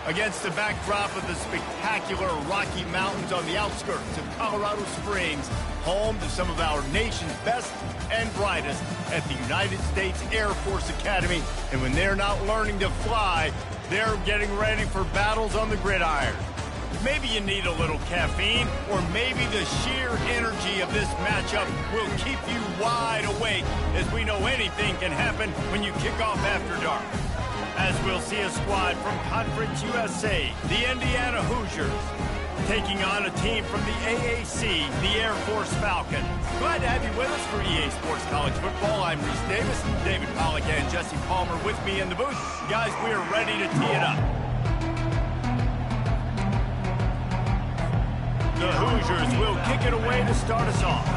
Against the backdrop of the spectacular Rocky Mountains on the outskirts of Colorado Springs, home to some of our nation's best and brightest at the United States Air Force Academy. And when they're not learning to fly, they're getting ready for battles on the gridiron. Maybe you need a little caffeine, or maybe the sheer energy of this matchup will keep you wide awake, as we know anything can happen when you kick off after dark. As we'll see a squad from Conference USA, the Indiana Hoosiers, taking on a team from the AAC, the Air Force Falcons. Glad to have you with us for EA Sports College Football. I'm Reese Davis, David Pollack and Jesse Palmer with me in the booth. Guys, we are ready to tee it up. The Hoosiers will kick it away to start us off.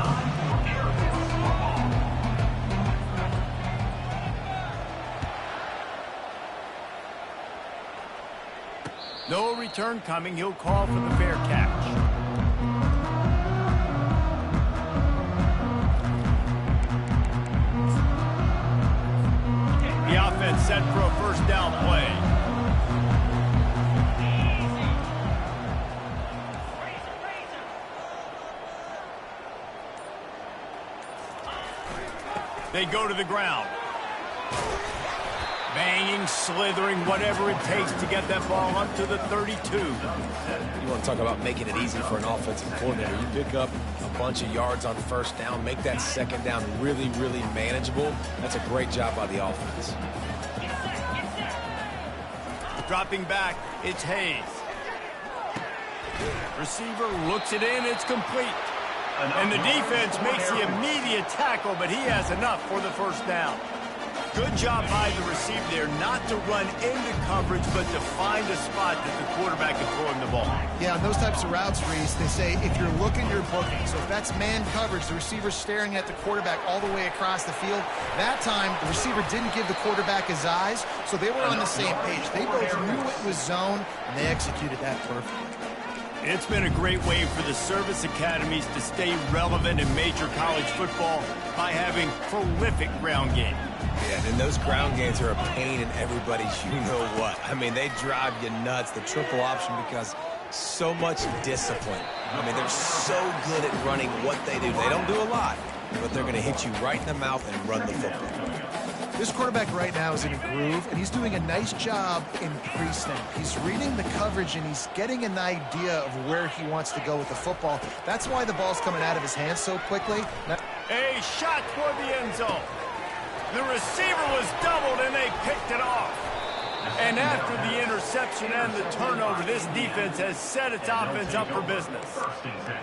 No return coming. He'll call for the fair catch. The offense set for a first down play. They go to the ground. Banging, slithering, whatever it takes to get that ball up to the 32. You want to talk about making it easy for an offensive coordinator. You pick up a bunch of yards on first down, make that second down really, really manageable. That's a great job by the offense. Dropping back, it's Hayes. Receiver looks it in, it's complete. And the defense makes the immediate tackle, but he has enough for the first down. Good job by the receiver there, not to run into coverage, but to find a spot that the quarterback can throw him the ball. Yeah, on those types of routes, Reese, they say if you're looking, you're booking. So if that's man coverage, the receiver's staring at the quarterback all the way across the field. That time, the receiver didn't give the quarterback his eyes, so they were on the same page. They both knew it was zone, and they executed that perfectly. It's been a great way for the service academies to stay relevant in major college football by having prolific ground game. Yeah, and those ground games are a pain in everybody's you-know-what. I mean, they drive you nuts, the triple option, because so much discipline. I mean, they're so good at running what they do. They don't do a lot, but they're going to hit you right in the mouth and run the football. This quarterback right now is in a groove, and he's doing a nice job in pre-snap. He's reading the coverage, and he's getting an idea of where he wants to go with the football. That's why the ball's coming out of his hands so quickly. Now, a shot toward the end zone. The receiver was doubled, and they picked it off. And after the interception and the turnover, this defense has set its offense up for business.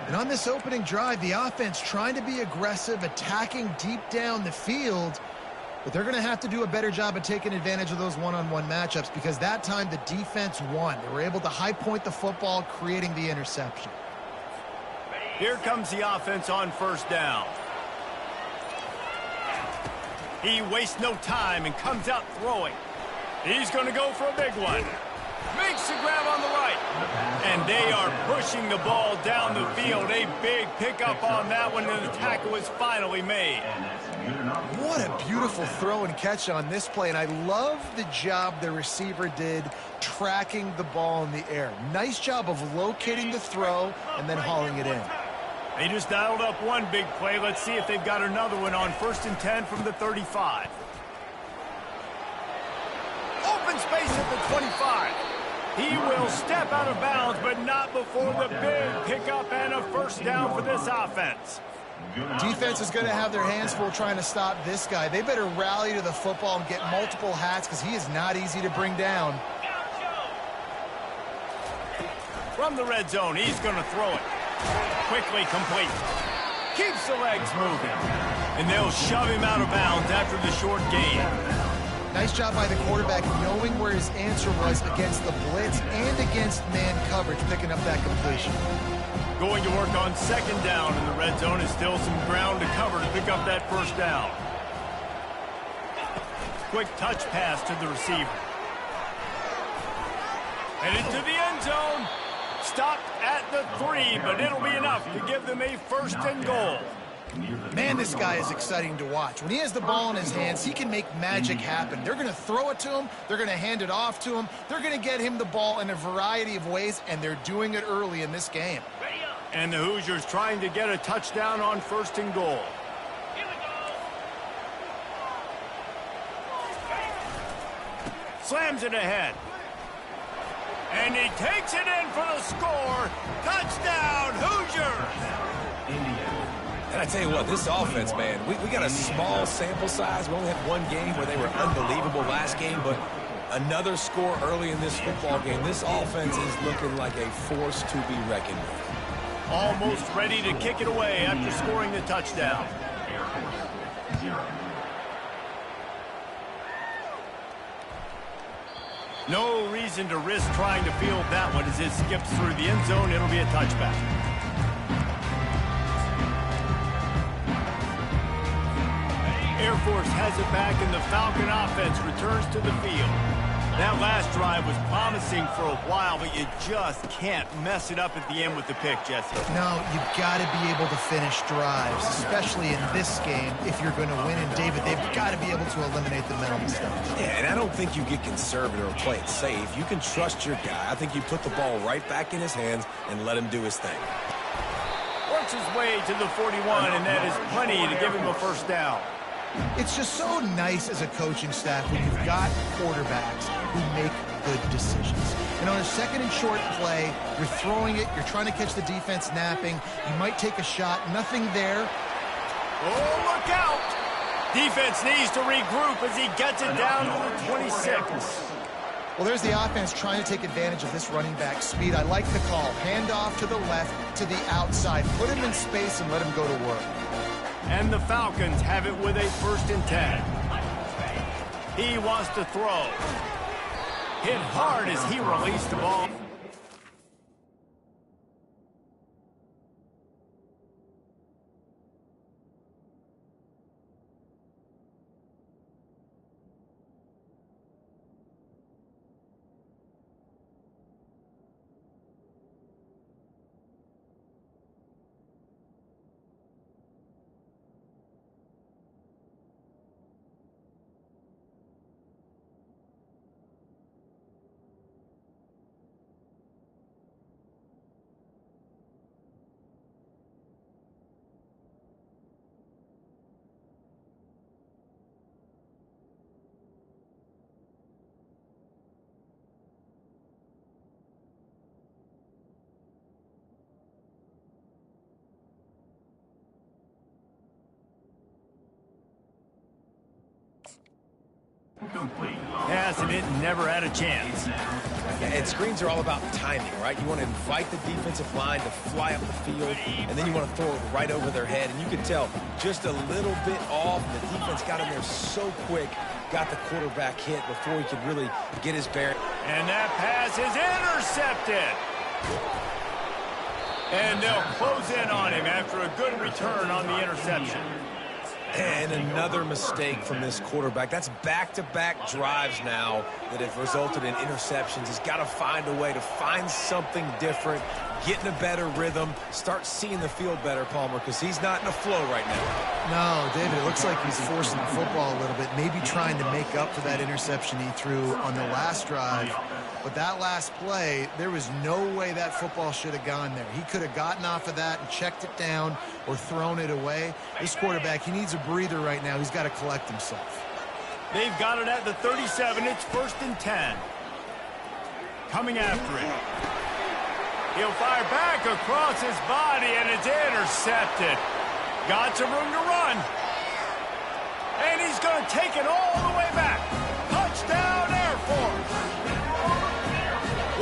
And on this opening drive, the offense trying to be aggressive, attacking deep down the field, but they're going to have to do a better job of taking advantage of those one-on-one matchups, because that time the defense won. They were able to high point the football, creating the interception. Here comes the offense on first down. He wastes no time and comes out throwing. He's going to go for a big one. Makes the grab on the right. And they are pushing the ball down the field. A big pickup on that one, and the tackle is finally made. What a beautiful throw and catch on this play, and I love the job the receiver did tracking the ball in the air. Nice job of locating the throw and then hauling it in. They just dialed up one big play. Let's see if they've got another one on 1st and 10 from the 35. Open space at the 25. He will step out of bounds, but not before the big pickup and a first down for this offense. Defense is going to have their hands full trying to stop this guy. They better rally to the football and get multiple hats, because he is not easy to bring down. From the red zone, he's going to throw it. Quickly complete. Keeps the legs moving. And they'll shove him out of bounds after the short gain. Nice job by the quarterback knowing where his answer was against the blitz and against man coverage, picking up that completion. Going to work on 2nd down in the red zone, is still some ground to cover to pick up that first down. Quick touch pass to the receiver. And into the end zone. Stopped at the 3, but it'll be enough to give them a 1st and goal. Man, this guy is exciting to watch. When he has the ball in his hands, he can make magic happen. They're going to throw it to him. They're going to hand it off to him. They're going to get him the ball in a variety of ways, and they're doing it early in this game. And the Hoosiers trying to get a touchdown on 1st and goal. Slams it ahead. And he takes it in for the score. Touchdown, Hoosiers! And I tell you what, this offense, man, we got a small sample size. We only had one game where they were unbelievable last game, but another score early in this football game. This offense is looking like a force to be reckoned with. Almost ready to kick it away after scoring the touchdown. No reason to risk trying to field that one as it skips through the end zone. It'll be a touchback. Air Force has it back, and the Falcon offense returns to the field. That last drive was promising for a while, but you just can't mess it up at the end with the pick, Jesse. No, you've got to be able to finish drives, especially in this game. If you're going to win, and David, they've got to be able to eliminate the mental mistakes. Yeah, and I don't think you get conservative or play it safe. You can trust your guy. I think you put the ball right back in his hands and let him do his thing. Works his way to the 41, and that is plenty to give him a first down. It's just so nice as a coaching staff when you've got quarterbacks who make good decisions. And on a 2nd and short play, you're throwing it, you're trying to catch the defense napping, you might take a shot, nothing there. Oh, look out! Defense needs to regroup as he gets it down to the 26. Well, there's the offense trying to take advantage of this running back speed. I like the call. Hand off to the left, to the outside. Put him in space and let him go to work. And the Falcons have it with a 1st and 10. He wants to throw. Hit hard as he released the ball. Passing it, never had a chance. And screens are all about timing, right? You want to invite the defensive line to fly up the field, and then you want to throw it right over their head. And you can tell just a little bit off. The defense got in there so quick, got the quarterback hit before he could really get his bearing. And that pass is intercepted. And they'll close in on him after a good return on the interception. And another mistake from this quarterback. That's back-to-back drives now that have resulted in interceptions. He's got to find a way to find something different, get in a better rhythm, start seeing the field better, Palmer, because he's not in a flow right now. No, David, it looks like he's forcing the football a little bit, maybe trying to make up for that interception he threw on the last drive. But that last play, there was no way that football should have gone there. He could have gotten off of that and checked it down or thrown it away. This quarterback, he needs a breather right now. He's got to collect himself. They've got it at the 37. It's 1st and 10. Coming after it. He'll fire back across his body, and it's intercepted. Got some room to run. And he's going to take it all the way back. Touchdown, Air Force.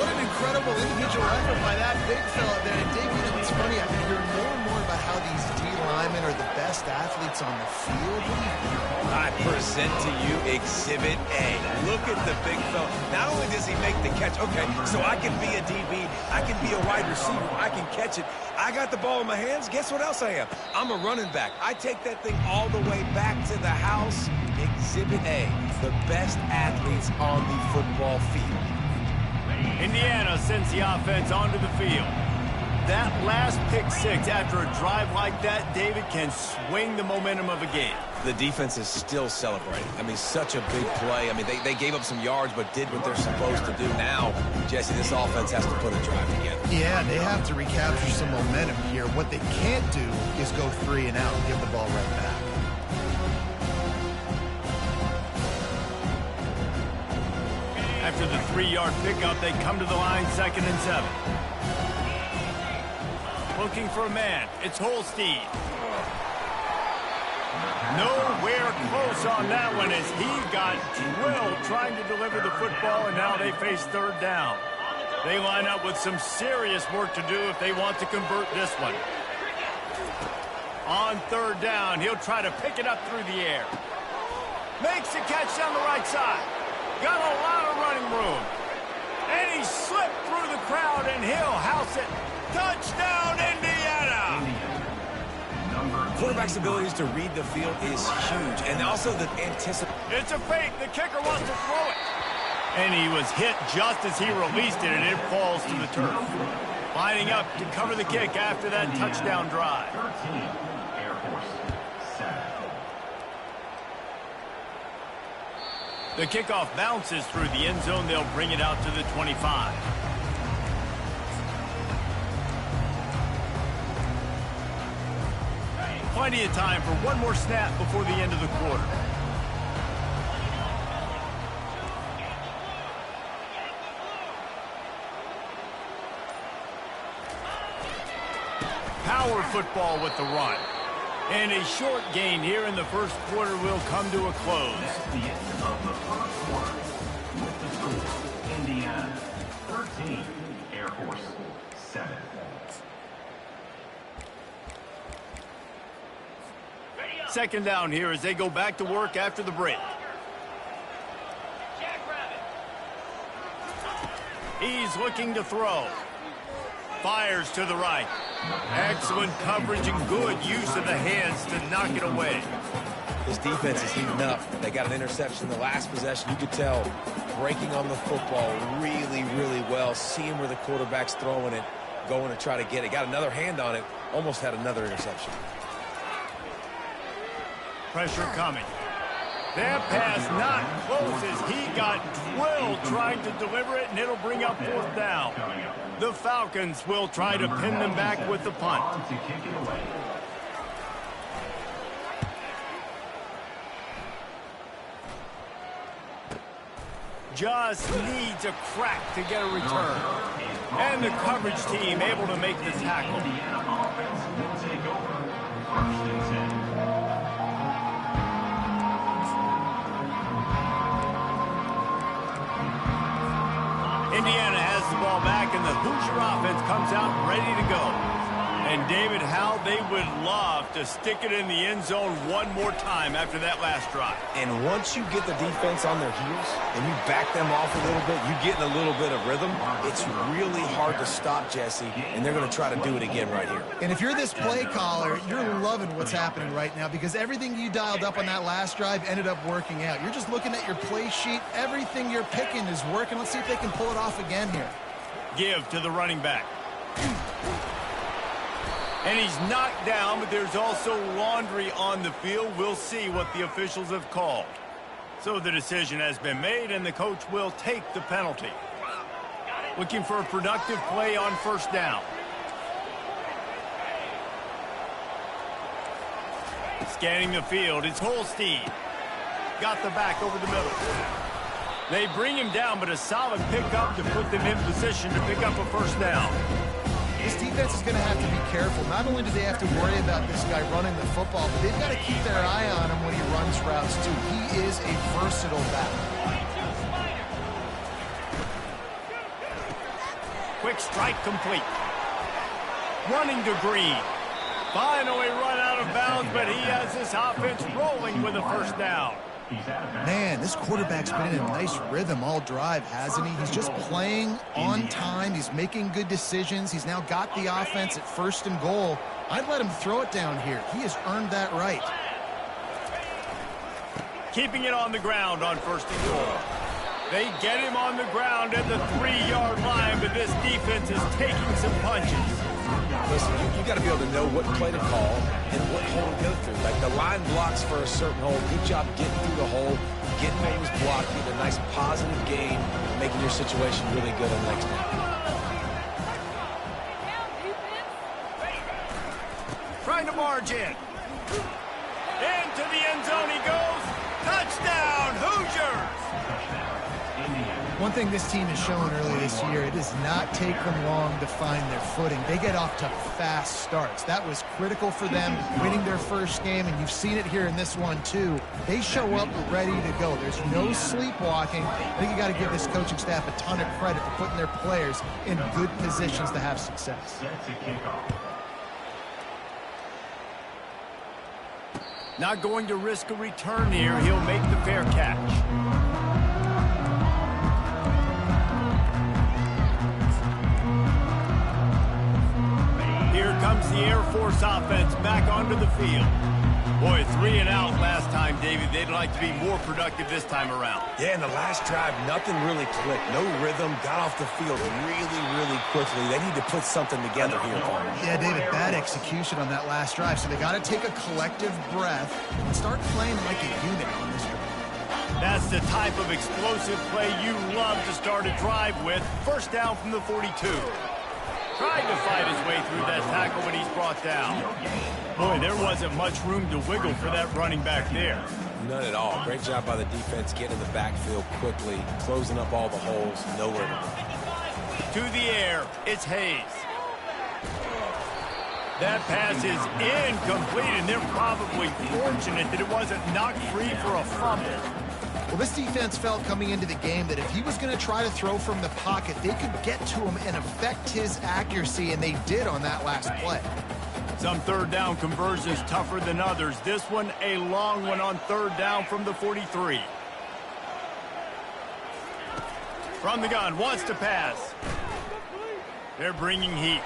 What an incredible individual effort by that big fella there. And David, it's funny, I've been hearing more and more about how these D linemen are the best athletes on the field. I present to you Exhibit A. Look at the big fella. Not only does he make the catch, okay, so I can be a DB, I can be a wide receiver, I can catch it. I got the ball in my hands. Guess what else I am? I'm a running back. I take that thing all the way back to the house. Exhibit A, the best athletes on the football field. Indiana sends the offense onto the field. that last pick six after a drive like that, David, can swing the momentum of a game. The defense is still celebrating. I mean, such a big play. I mean, they gave up some yards but did what they're supposed to do. Now, Jesse, this offense has to put a drive together. Yeah, they have to recapture some momentum here. What they can't do is go 3 and out and give the ball right back. After the 3-yard pickup, they come to the line 2nd and 7. Looking for a man. It's Holstein. Nowhere close on that one as he got drilled trying to deliver the football, and now they face 3rd down. They line up with some serious work to do if they want to convert this one. On 3rd down, he'll try to pick it up through the air. Makes the catch down the right side. Got a lot of running room. And he slipped through the crowd, and he'll house it. Touchdown, Indiana! Quarterback's abilities to read the field is huge, and also the anticipation. It's a fake. The kicker wants to throw it. And he was hit just as he released it, and it falls to the turf. Lining up to cover the kick after that touchdown drive. Air Force 7. The kickoff bounces through the end zone. They'll bring it out to the 25. Plenty of time for one more snap before the end of the quarter. Power football with the run. And a short gain here in the first quarter will come to a close. That's the end of the first quarter. With the score, Indiana 13, Air Force 7. Second down here as they go back to work after the break. He's looking to throw. Fires to the right. Excellent coverage and good use of the hands to knock it away. This defense is heating up. They got an interception in the last possession. You could tell breaking on the football really, really well. Seeing where the quarterback's throwing it, going to try to get it. Got another hand on it. Almost had another interception. Pressure coming. That pass not close as he got drilled trying to deliver it, and it'll bring up 4th down. The Falcons will try to pin them back with the punt. Just needs a crack to get a return. And the coverage team able to make the tackle. Indiana has the ball back, and the Hoosier offense comes out ready to go. And, David, how they would love to stick it in the end zone one more time after that last drive. And once you get the defense on their heels and you back them off a little bit, you get in a little bit of rhythm, it's really hard to stop, Jesse, and they're going to try to do it again right here. And if you're this play caller, you're loving what's happening right now because everything you dialed up on that last drive ended up working out. You're just looking at your play sheet. Everything you're picking is working. Let's see if they can pull it off again here. Give to the running back. And he's knocked down, but there's also laundry on the field. We'll see what the officials have called. So the decision has been made, and the coach will take the penalty. Looking for a productive play on 1st down. Scanning the field, it's Holstein. Got the back over the middle. They bring him down, but a solid pickup to put them in position to pick up a 1st down. This defense is going to have to be careful. Not only do they have to worry about this guy running the football, but they've got to keep their eye on him when he runs routes, too. He is a versatile back. Quick strike complete. Running to Green. Finally run out of bounds, but he has this offense rolling with a 1st down. Man, this quarterback's been in a nice rhythm all drive, hasn't he? He's just playing on time. He's making good decisions. He's now got the offense at 1st and goal. I'd let him throw it down here. He has earned that right. Keeping it on the ground on 1st and goal. They get him on the ground at the 3-yard line, but this defense is taking some punches. Listen, you got to be able to know what play to call and what hole to go through. Like the line blocks for a certain hole. Good job getting through the hole, getting holes blocked, getting a nice positive game, making your situation really good on the next one. Trying to barge in. Into the end zone he goes. Touchdown, Hoosiers! One thing this team has shown early this year, it does not take them long to find their footing. They get off to fast starts. That was critical for them, winning their first game, and you've seen it here in this one too. They show up ready to go. There's no sleepwalking. I think you got to give this coaching staff a ton of credit for putting their players in good positions to have success. Not going to risk a return here. He'll make the fair catch. Here comes the Air Force offense back onto the field. Boy, 3 and out last time, David. They'd like to be more productive this time around. Yeah, in the last drive, nothing really clicked. No rhythm, got off the field really, really quickly. They need to put something together here, Paul. Yeah, David, bad execution on that last drive. So they got to take a collective breath and start playing like a unit on this drive. That's the type of explosive play you love to start a drive with. First down from the 42. Tried to fight his way through that tackle, but he's brought down. Boy, there wasn't much room to wiggle for that running back there. None at all. Great job by the defense getting in the backfield quickly, closing up all the holes, nowhere to go. To the air, it's Hayes. That pass is incomplete, and they're probably fortunate that it wasn't knocked free for a fumble. Well, this defense felt coming into the game that if he was going to try to throw from the pocket, they could get to him and affect his accuracy, and they did on that last play. Some third down conversions tougher than others. This one, a long one on third down from the 43. From the gun, wants to pass. They're bringing heat.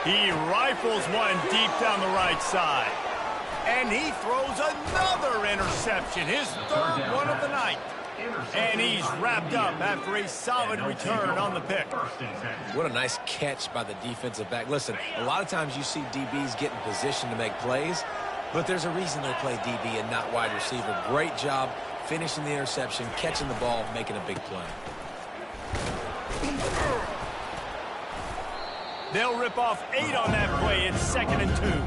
He rifles one deep down the right side. And he throws another interception, his third one of the night. And he's wrapped up after a solid return on the pick. What a nice catch by the defensive back. Listen, a lot of times you see DBs get in position to make plays, but there's a reason they play DB and not wide receiver. Great job finishing the interception, catching the ball, making a big play. They'll rip off 8 on that play. It's 2nd and 2.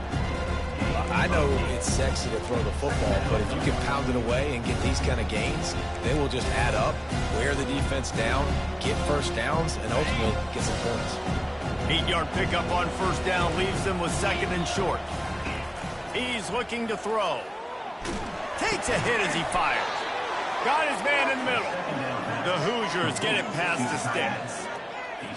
I know it's sexy to throw the football, but if you can pound it away and get these kind of gains, they will just add up, wear the defense down, get first downs, and ultimately get some points. 8-yard pickup on first down leaves them with 2nd and short. He's looking to throw. Takes a hit as he fires. Got his man in the middle. The Hoosiers get it past the sticks.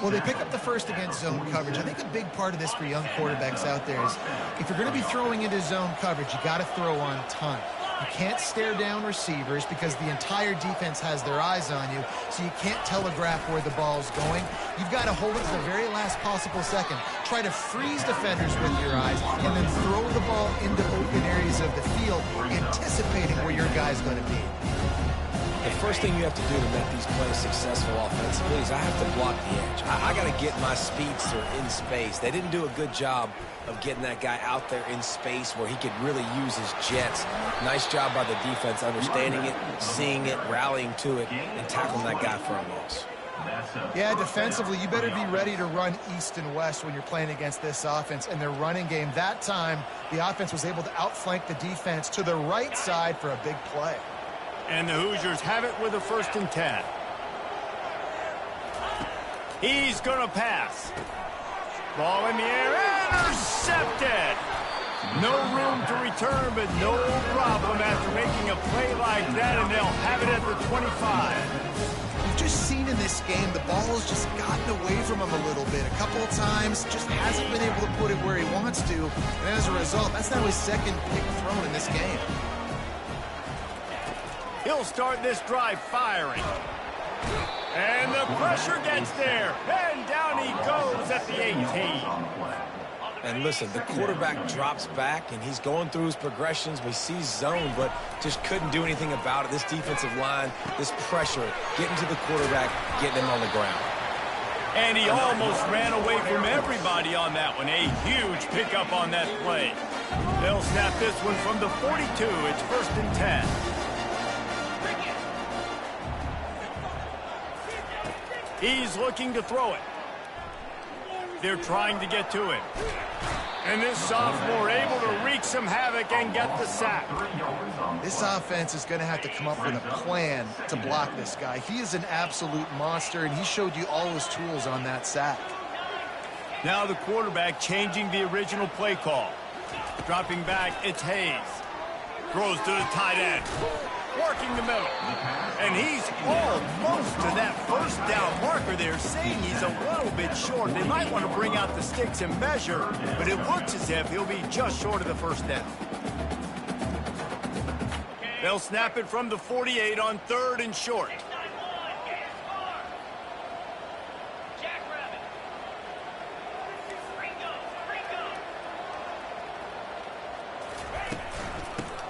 Well, they pick up the first against zone coverage. I think a big part of this for young quarterbacks out there is if you're going to be throwing into zone coverage, you got to throw on time. You can't stare down receivers because the entire defense has their eyes on you, so you can't telegraph where the ball's going. You've got to hold it to the very last possible second. Try to freeze defenders with your eyes and then throw the ball into open areas of the field, anticipating where your guy's going to be. The first thing you have to do to make these plays successful offensively is I have to block the edge. I got to get my speedster in space. They didn't do a good job of getting that guy out there in space where he could really use his jets. Nice job by the defense understanding it, seeing it, rallying to it, and tackling that guy for a loss. Yeah, defensively, you better be ready to run east and west when you're playing against this offense. And their running game, that time, the offense was able to outflank the defense to the right side for a big play. And the Hoosiers have it with a 1st and 10. He's going to pass. Ball in the air, intercepted. No room to return, but no problem after making a play like that, and they'll have it at the 25. We've just seen in this game, the ball has just gotten away from him a little bit. A couple of times, just hasn't been able to put it where he wants to. And as a result, that's now his 2nd pick thrown in this game. He'll start this drive firing. And the pressure gets there. And down he goes at the 18. And listen, the quarterback drops back, and he's going through his progressions. We see zone, but just couldn't do anything about it. This defensive line, this pressure, getting to the quarterback, getting him on the ground. And he almost ran away from everybody on that one. A huge pickup on that play. They'll snap this one from the 42. It's 1st and 10. He's looking to throw it. They're trying to get to him. And this sophomore able to wreak some havoc and get the sack. This offense is going to have to come up with a plan to block this guy. He is an absolute monster, and he showed you all his tools on that sack. Now the quarterback changing the original play call. Dropping back, it's Hayes. Throws to the tight end. Working the middle. And he's almost to that first down marker there, saying he's a little bit short. They might want to bring out the sticks and measure, but it looks as if he'll be just short of the first down. They'll snap it from the 48 on 3rd and short.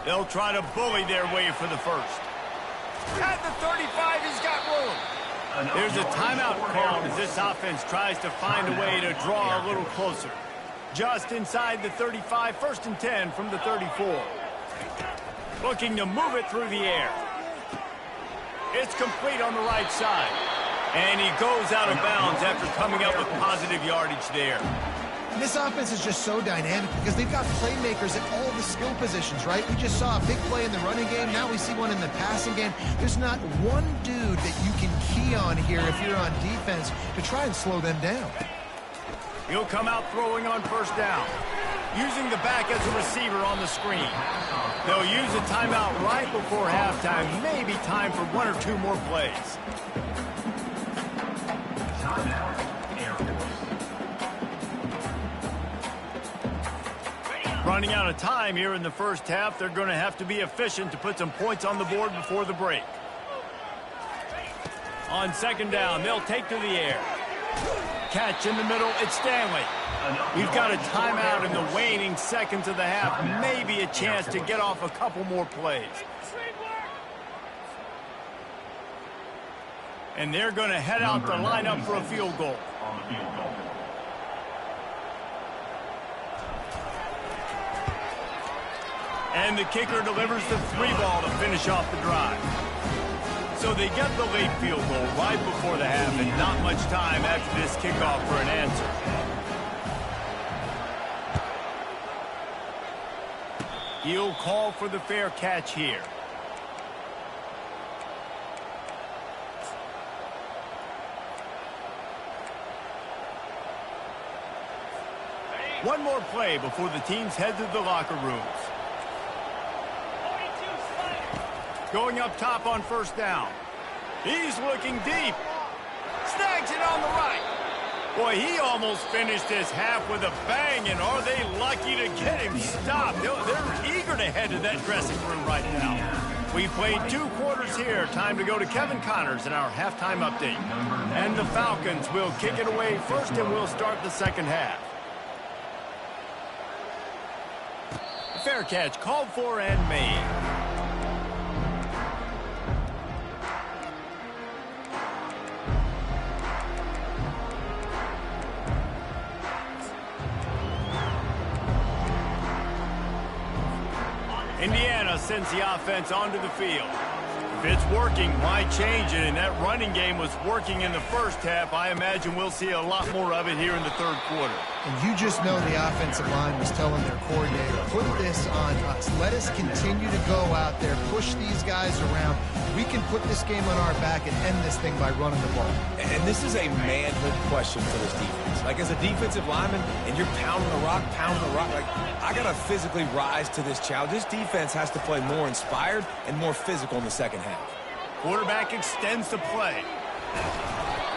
They'll try to bully their way for the first. At the 35, he's got room. There's a timeout called as this offense tries to find a way to draw a little closer. Just inside the 35, 1st and 10 from the 34. Looking to move it through the air. It's complete on the right side. And he goes out of bounds after coming up with positive yardage there. This offense is just so dynamic because they've got playmakers at all the skill positions, right? We just saw a big play in the running game. Now we see one in the passing game. There's not one dude that you can key on here if you're on defense to try and slow them down. He'll come out throwing on 1st down. Using the back as a receiver on the screen. They'll use a timeout right before halftime. Maybe time for 1 or 2 more plays. Running out of time here in the first half. They're going to have to be efficient to put some points on the board before the break. On 2nd down, they'll take to the air. Catch in the middle, it's Stanley. We've got a timeout in the waning seconds of the half. Maybe a chance to get off a couple more plays. And they're going to head out to line up for a field goal. And the kicker delivers the 3-ball to finish off the drive. So they get the late field goal right before the half, and not much time after this kickoff for an answer. He'll call for the fair catch here. One more play before the teams head to the locker rooms. Going up top on 1st down. He's looking deep. Snags it on the right. Boy, he almost finished his half with a bang, and are they lucky to get him stopped? They're eager to head to that dressing room right now. We played 2 quarters here. Time to go to Kevin Connors in our halftime update. And the Falcons will kick it away first, and we'll start the second half. Fair catch called for and made. Indiana sends the offense onto the field. If it's working, why change it? And that running game was working in the first half. I imagine we'll see a lot more of it here in the 3rd quarter. And you just know the offensive line was telling their coordinator, put this on us. Let us continue to go out there, push these guys around. We can put this game on our back and end this thing by running the ball. And this is a manhood question for this defense. Like, as a defensive lineman, and you're pounding the rock, like, I got to physically rise to this challenge. This defense has to play more inspired and more physical in the second half. Quarterback extends the play.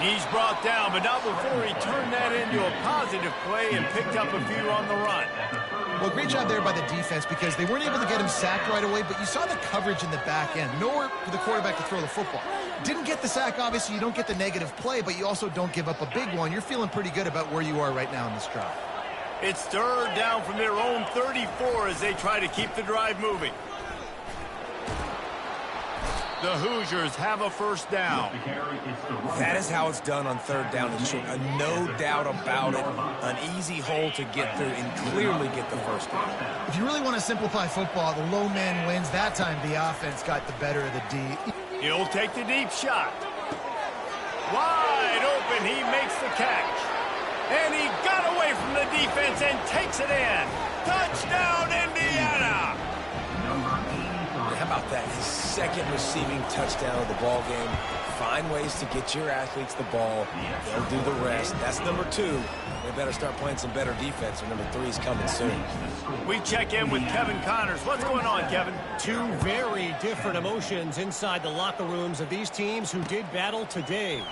He's brought down, but not before he turned that into a positive play and picked up a few on the run. Well, great job there by the defense because they weren't able to get him sacked right away, but you saw the coverage in the back end. Nowhere for the quarterback to throw the football. Didn't get the sack, obviously. You don't get the negative play, but you also don't give up a big one. You're feeling pretty good about where you are right now in this drive. It's 3rd down from their own 34 as they try to keep the drive moving. The Hoosiers have a first down. That is how it's done on third down and short. No doubt about it. An easy hole to get through and clearly get the first down. If you really want to simplify football, the low man wins. That time the offense got the better of the D. He'll take the deep shot. Wide open, he makes the catch. And he got away from the defense and takes it in. Touchdown, Indiana! How about that? His second receiving touchdown of the ball game. Find ways to get your athletes the ball. They'll do the rest. That's number 2. They better start playing some better defense, or number 3 is coming soon. We check in with Kevin Connors. What's going on, Kevin? Two very different emotions inside the locker rooms of these teams who did battle today.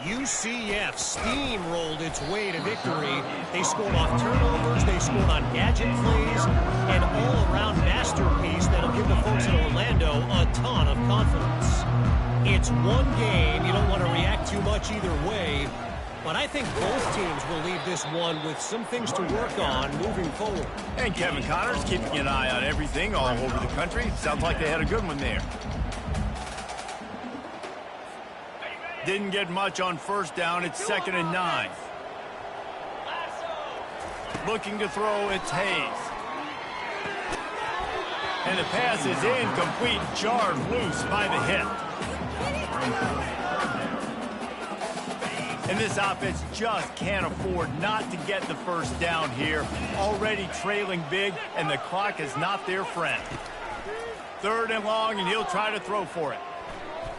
UCF steamrolled its way to victory. They scored off turnovers, they scored on gadget plays, an all-around masterpiece that'll give the folks in Orlando a ton of confidence. It's one game, you don't want to react too much either way, but I think both teams will leave this one with some things to work on moving forward. And Kevin Connors keeping an eye on everything all over the country. Sounds like they had a good one there. Didn't get much on first down. It's 2nd and 9. Looking to throw, it's Hayes. And the pass is incomplete, jarred loose by the hip. And this offense just can't afford not to get the first down here. Already trailing big, and the clock is not their friend. 3rd and long, and he'll try to throw for it.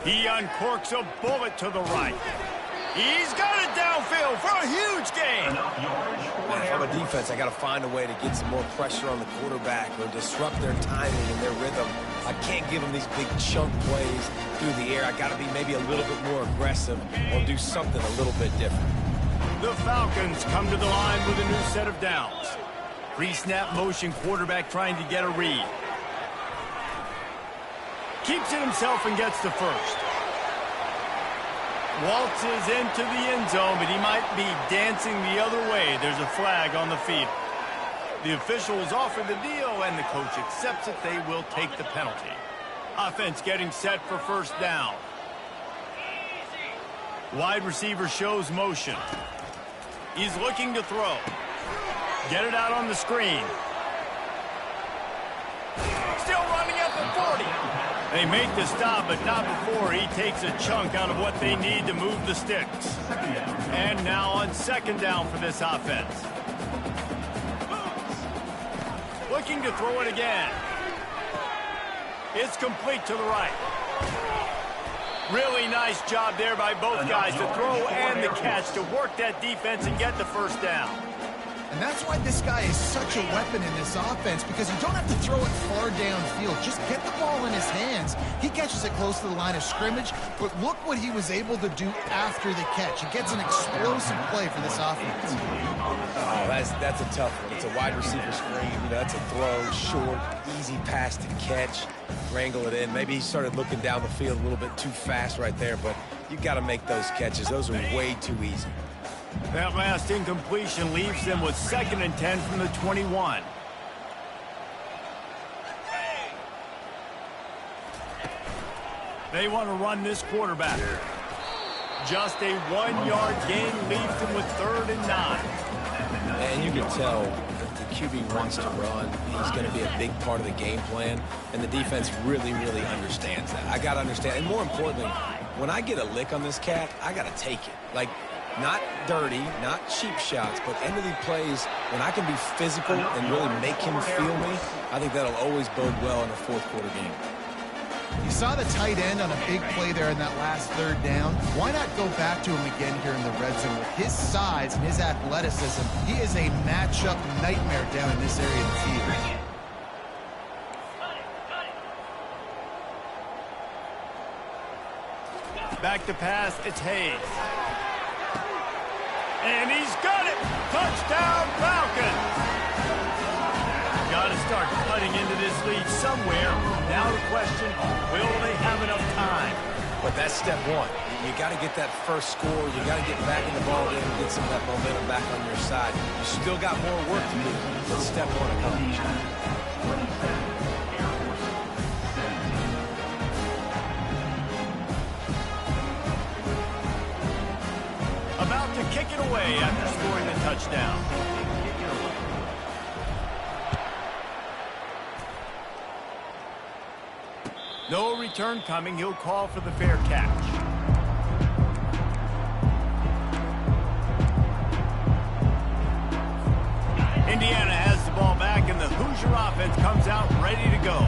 He uncorks a bullet to the right. He's got it downfield for a huge gain. If I'm a defense, I got to find a way to get some more pressure on the quarterback or disrupt their timing and their rhythm. I can't give them these big chunk plays through the air. I got to be maybe a little bit more aggressive or do something a little bit different. The Falcons come to the line with a new set of downs. Pre-snap motion quarterback trying to get a read. Keeps it himself and gets the first. Waltzes into the end zone, but he might be dancing the other way. There's a flag on the field. The officials offer the deal, and the coach accepts it. They will take the penalty. Offense getting set for first down. Wide receiver shows motion. He's looking to throw. Get it out on the screen. Still running at the 40. They make the stop, but not before he takes a chunk out of what they need to move the sticks. And now on 2nd down for this offense. Looking to throw it again. It's complete to the right. Really nice job there by both guys to throw and the catch to work that defense and get the first down. And that's why this guy is such a weapon in this offense, because you don't have to throw it far downfield. Just get the ball in his hands. He catches it close to the line of scrimmage, but look what he was able to do after the catch. He gets an explosive play for this offense. Oh, that's a tough one. It's a wide receiver screen. You know, that's a throw, short, easy pass to catch, wrangle it in. Maybe he started looking down the field a little bit too fast right there, but you got to make those catches. Those are way too easy. That last incompletion leaves them with 2nd and 10 from the 21. They want to run this quarterback. Just a 1-yard gain leaves them with 3rd and 9. And you can tell that the QB wants to run. He's going to be a big part of the game plan, and the defense really, really understands that. I got to understand, and more importantly, when I get a lick on this cat, I got to take it. Like, not dirty, not cheap shots, but end of the plays, when I can be physical and really make him feel me, I think that'll always bode well in a 4th quarter game. You saw the tight end on a big play there in that last 3rd down. Why not go back to him again here in the red zone? With his size and his athleticism, he is a matchup nightmare down in this area of the field. Back to pass, it's Hayes. And he's got it! Touchdown, Falcons! Got to start cutting into this lead somewhere. Now the question, will they have enough time? But that's step one. You got to get that first score. You got to get back in the ball game and get some of that momentum back on your side. You still got more work to do, but step one accomplished. kick it away after scoring the touchdown. No return coming. He'll call for the fair catch. Indiana has the ball back, and the Hoosier offense comes out ready to go.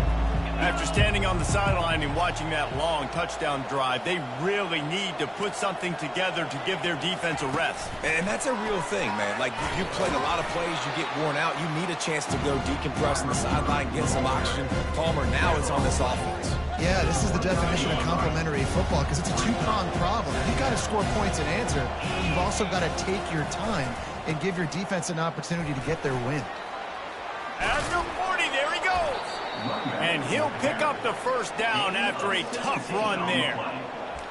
After standing on the sideline and watching that long touchdown drive, they really need to put something together to give their defense a rest. And that's a real thing, man. Like, you played a lot of plays, you get worn out, you need a chance to go decompress on the sideline, get some oxygen. Palmer, now it's on this offense. Yeah, this is the definition of complementary football because it's a two-pronged problem. You've got to score points and answer. You've also got to take your time and give your defense an opportunity to get their win. After 40, there he goes. And he'll pick up the first down after a tough run there.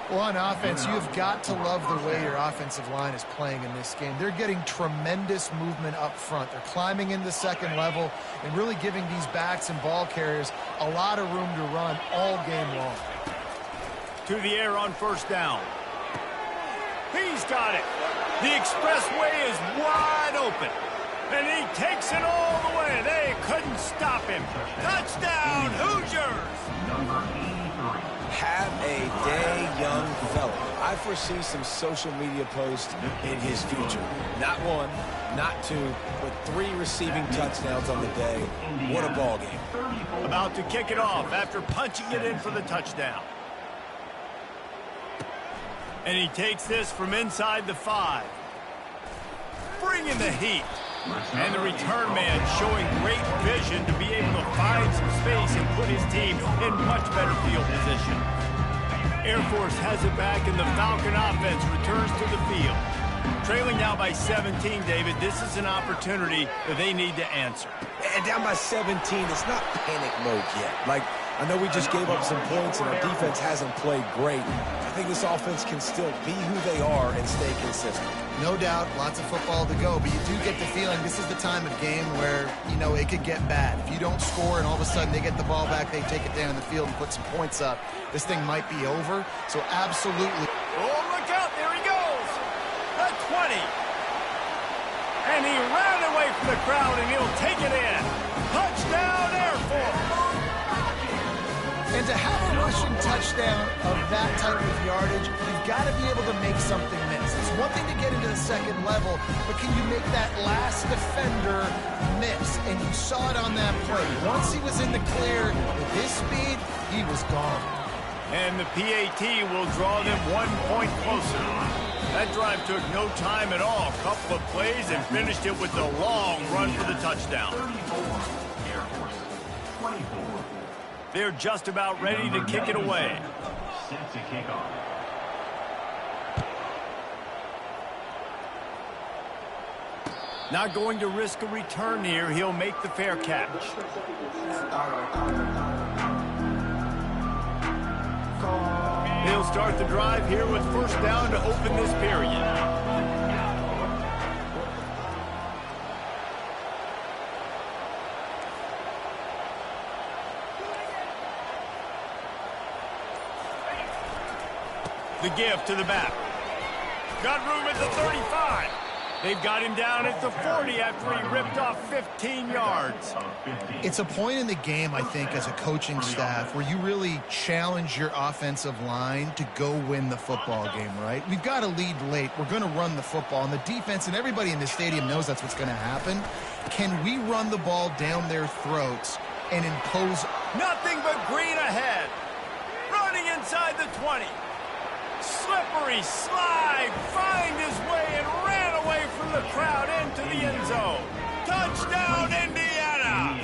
Well, on offense, you've got to love the way your offensive line is playing in this game. They're getting tremendous movement up front. They're climbing into second level and really giving these backs and ball carriers a lot of room to run all game long. To the air on first down. He's got it. The expressway is wide open. And he takes it all the way. They couldn't stop him. Touchdown, Hoosiers! Number 83. Have a day, young fella. I foresee some social media posts in his future. Not one, not two, but 3 receiving touchdowns on the day. What a ball game. About to kick it off after punching it in for the touchdown. And he takes this from inside the 5. Bringing the heat. And the return man showing great vision to be able to find some space and put his team in much better field position. Air Force has it back, and the Falcon offense returns to the field. Trailing now by 17, David, this is an opportunity that they need to answer. And down by 17, it's not panic mode yet. Like, I know we just gave up some points and our defense hasn't played great. I think this offense can still be who they are and stay consistent. No doubt, lots of football to go, but you do get the feeling this is the time of game where, you know, it could get bad. If you don't score and all of a sudden they get the ball back, they take it down the field and put some points up, this thing might be over. So absolutely. Oh, look out, there he goes. The 20. And he ran away from the crowd, and he'll take it in. Touchdown, Air Force. And to have a rushing touchdown of that type of yardage, you've got to be able to make something miss. It's one thing to get into the second level, but can you make that last defender miss? And you saw it on that play. Once he was in the clear with his speed, he was gone. And the PAT will draw them 1 point closer. That drive took no time at all. A couple of plays and finished it with a long run for the touchdown. 34. Air Force. 24. They're just about ready to kick it away. Set to kick off. Not going to risk a return here. He'll make the fair catch. He'll start the drive here with first down to open this period. The give to the back. Got room at the 35. They've got him down at the 40 after he ripped off 15 yards. It's a point in the game, I think, as a coaching staff where you really challenge your offensive line to go win the football game, right? We've got to lead late. We're going to run the football. And the defense and everybody in the stadium knows that's what's going to happen. Can we run the ball down their throats and impose? Nothing but green ahead. Running inside the 20. Slippery slide, find his way and ran away from the crowd into the end zone. Touchdown, Indiana!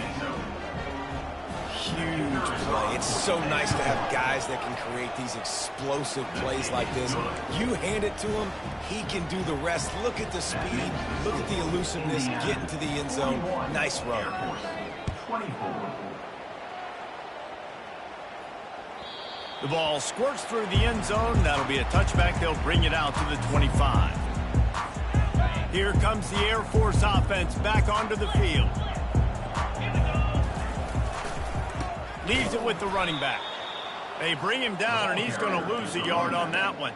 Huge play. It's so nice to have guys that can create these explosive plays like this. You hand it to him, he can do the rest. Look at the speed, look at the elusiveness, get into the end zone. Nice run. 24. The ball squirts through the end zone. That'll be a touchback. They'll bring it out to the 25. Here comes the Air Force offense back onto the field. Leaves it with the running back. They bring him down, and he's going to lose a yard on that one.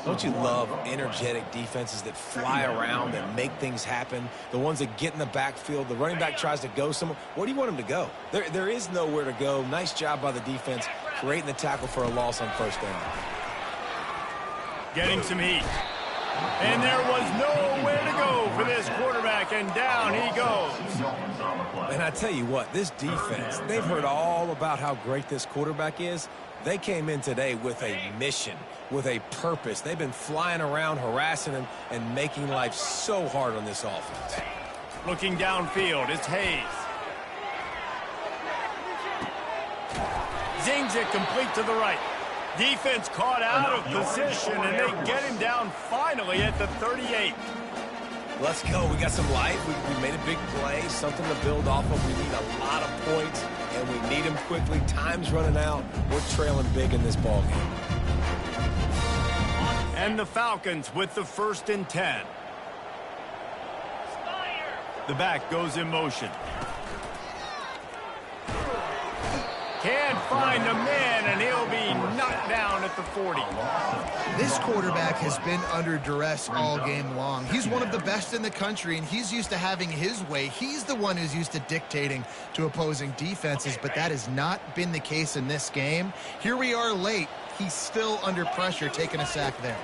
Don't you love energetic defenses that fly around, that make things happen? The ones that get in the backfield, the running back tries to go somewhere. Where do you want him to go? There is nowhere to go. Nice job by the defense, creating the tackle for a loss on first down. Getting some heat. And there was nowhere to go for this quarterback, and down he goes. And I tell you what, this defense, they've heard all about how great this quarterback is. They came in today with a mission, with a purpose. They've been flying around, harassing him, and making life so hard on this offense. Looking downfield, it's Hayes. Zings it complete to the right. Defense caught out of position, and they get him down finally at the 38. Let's go. We got some life. We made a big play, something to build off of. We need a lot of points, and we need them quickly. Time's running out. We're trailing big in this ballgame. And the Falcons with the 1st and 10. The back goes in motion. Can't find a man, and he'll be knocked down at the 40. This quarterback has been under duress all game long. He's one of the best in the country, and he's used to having his way. He's the one who's used to dictating to opposing defenses, but that has not been the case in this game. Here we are late. He's still under pressure, taking a sack there.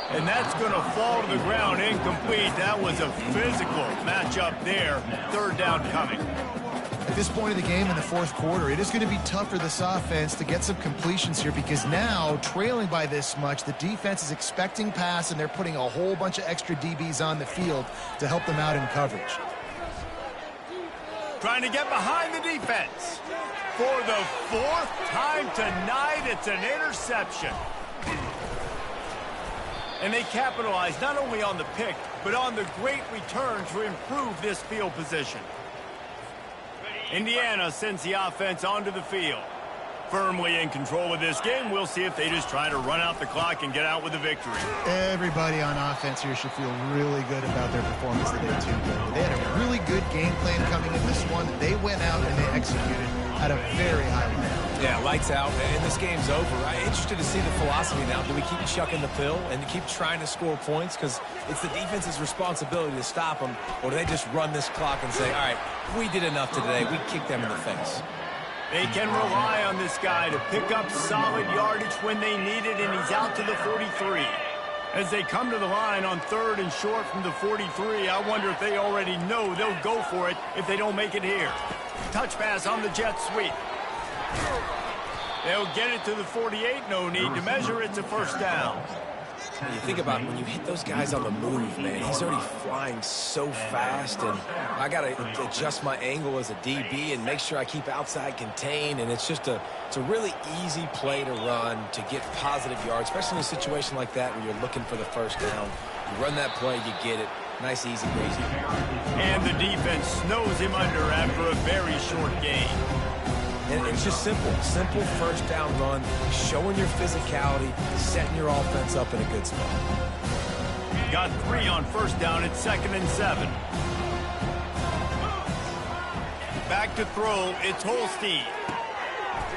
And that's going to fall to the ground incomplete. That was a physical matchup there. 3rd down coming. At this point of the game in the 4th quarter, it is going to be tough for this offense to get some completions here because now, trailing by this much, the defense is expecting pass, and they're putting a whole bunch of extra DBs on the field to help them out in coverage. Trying to get behind the defense. For the 4th time tonight, it's an interception. And they capitalize not only on the pick, but on the great return to improve this field position. Indiana sends the offense onto the field. Firmly in control of this game. We'll see if they just try to run out the clock and get out with a victory. Everybody on offense here should feel really good about their performance today, too. They had a really good game plan coming in this one. They went out and they executed at a very high level. Yeah, lights out, and this game's over. I'm interested to see the philosophy now. Do we keep chucking the pill and keep trying to score points? Because it's the defense's responsibility to stop them. Or do they just run this clock and say, all right, we did enough today. We kicked them in the face. They can rely on this guy to pick up solid yardage when they need it, and he's out to the 43. As they come to the line on 3rd and short from the 43, I wonder if they already know they'll go for it if they don't make it here. Touch pass on the jet sweep. They'll get it to the 48. No need to measure. It's a 1st down. And you think about when you hit those guys on the move, man, he's already flying so fast, and I got to adjust my angle as a DB and make sure I keep outside contained, and it's a really easy play to run to get positive yards, especially in a situation like that where you're looking for the 1st down. You run that play, you get it. Nice, easy, breezy. And the defense snows him under after a very short gain. And it's just simple 1st down run, showing your physicality, setting your offense up in a good spot. Got 3 on 1st down. It's 2nd and 7. Back to throw. It's Holstein.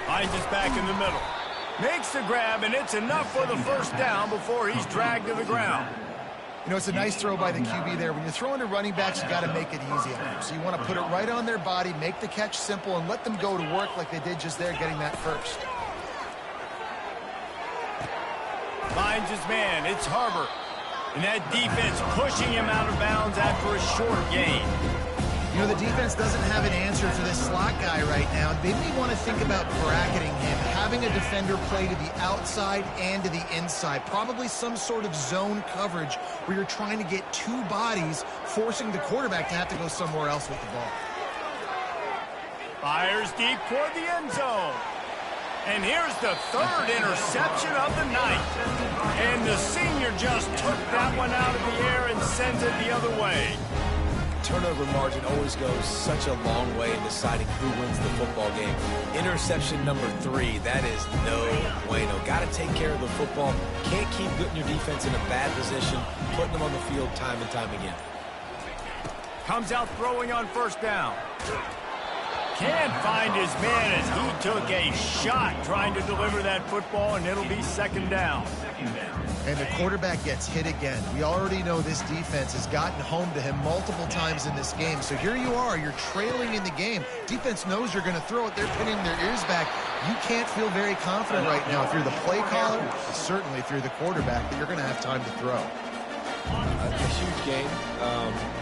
Hines is back in the middle. Makes the grab, and it's enough for the 1st down before he's dragged to the ground. You know, it's a nice throw by the QB there. When you're throwing to running backs, you got to make it easy on them. So you want to put it right on their body, make the catch simple, and let them go to work like they did just there, getting that 1st. Finds his man. It's Harbor. And that defense pushing him out of bounds after a short gain. You know, the defense doesn't have an answer for this slot guy right now. They may want to think about bracketing him, having a defender play to the outside and to the inside. Probably some sort of zone coverage where you're trying to get 2 bodies, forcing the quarterback to have to go somewhere else with the ball. Fires deep toward the end zone. And here's the 3rd interception of the night. And the senior just took that one out of the air and sends it the other way. Turnover margin always goes such a long way in deciding who wins the football game. Interception number 3, that is no bueno. Got to take care of the football. Can't keep putting your defense in a bad position, putting them on the field time and time again. Comes out throwing on 1st down. can't find his man as he took a shot trying to deliver that football, and it'll be second down. And the quarterback gets hit again. We already know this defense has gotten home to him multiple times in this game. So here you are, you're trailing in the game. Defense knows you're going to throw it. They're pinning their ears back. You can't feel very confident right now if you're the play caller, certainly if you're the quarterback, that you're going to have time to throw. A huge game.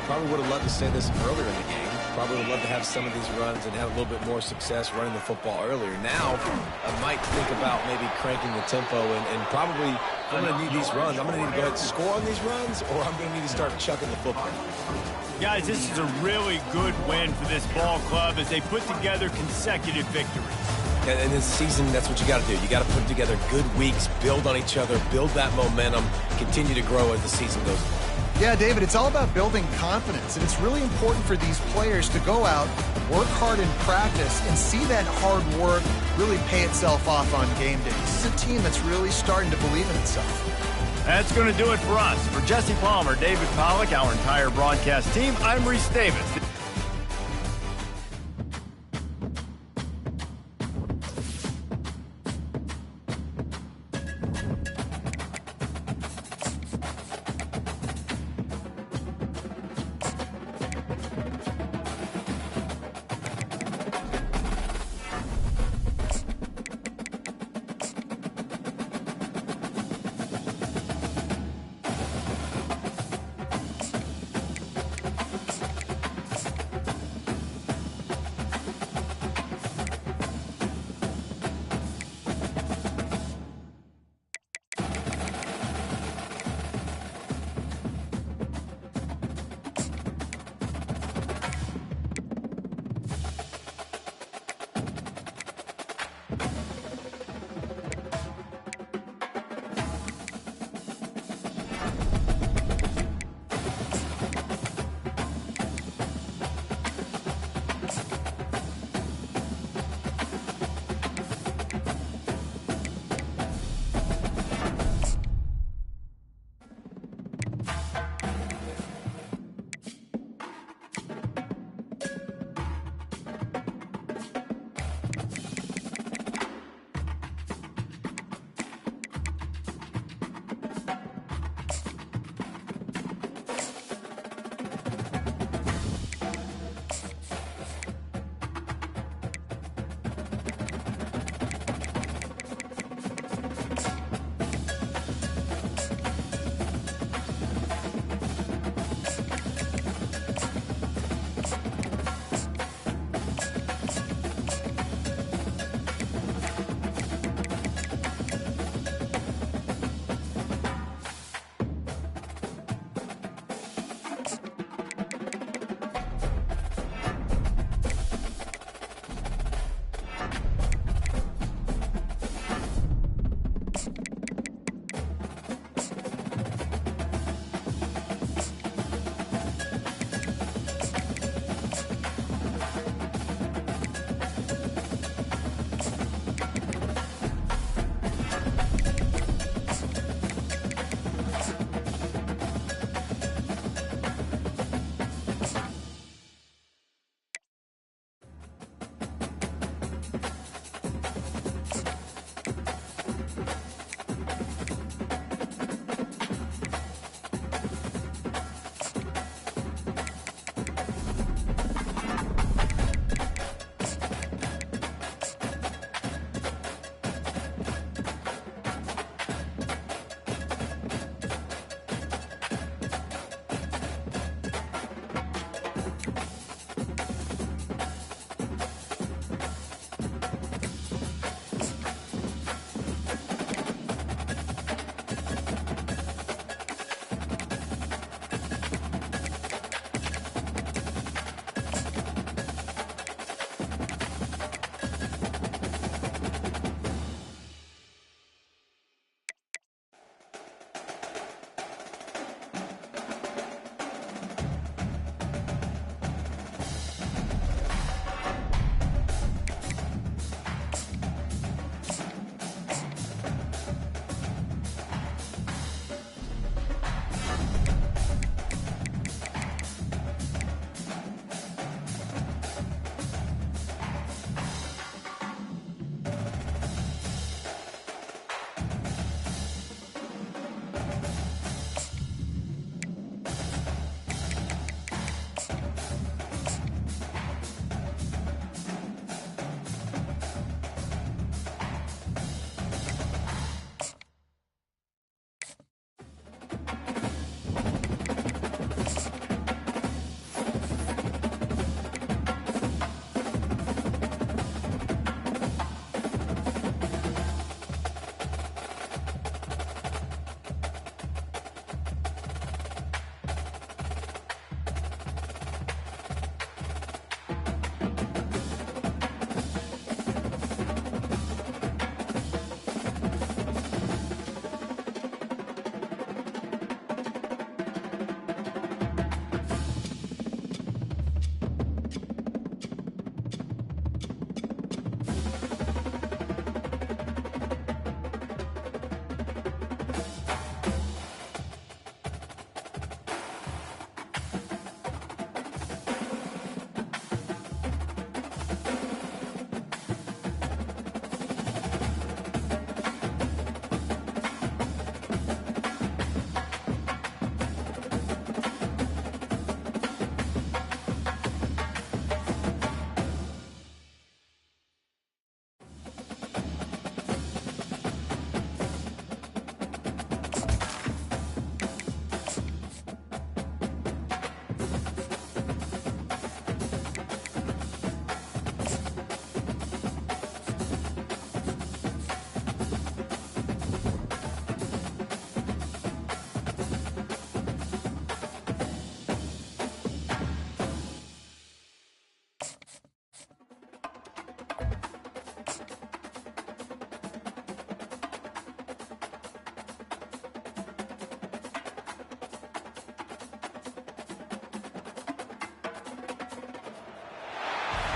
Probably would have loved to say this earlier in the game. Probably would love to have some of these runs and have a little bit more success running the football earlier. Now, I might think about maybe cranking the tempo and probably, if I'm going to need these runs, I'm going to need to go ahead and score on these runs, or I'm going to need to start chucking the football. Guys, this is a really good win for this ball club as they put together consecutive victories. And in this season, that's what you got to do. You got to put together good weeks, build on each other, build that momentum, continue to grow as the season goes on. Yeah, David, it's all about building confidence, and it's really important for these players to go out, work hard in practice, and see that hard work really pay itself off on game day. This is a team that's really starting to believe in itself. That's going to do it for us. For Jesse Palmer, David Pollack, our entire broadcast team, I'm Reese Davis.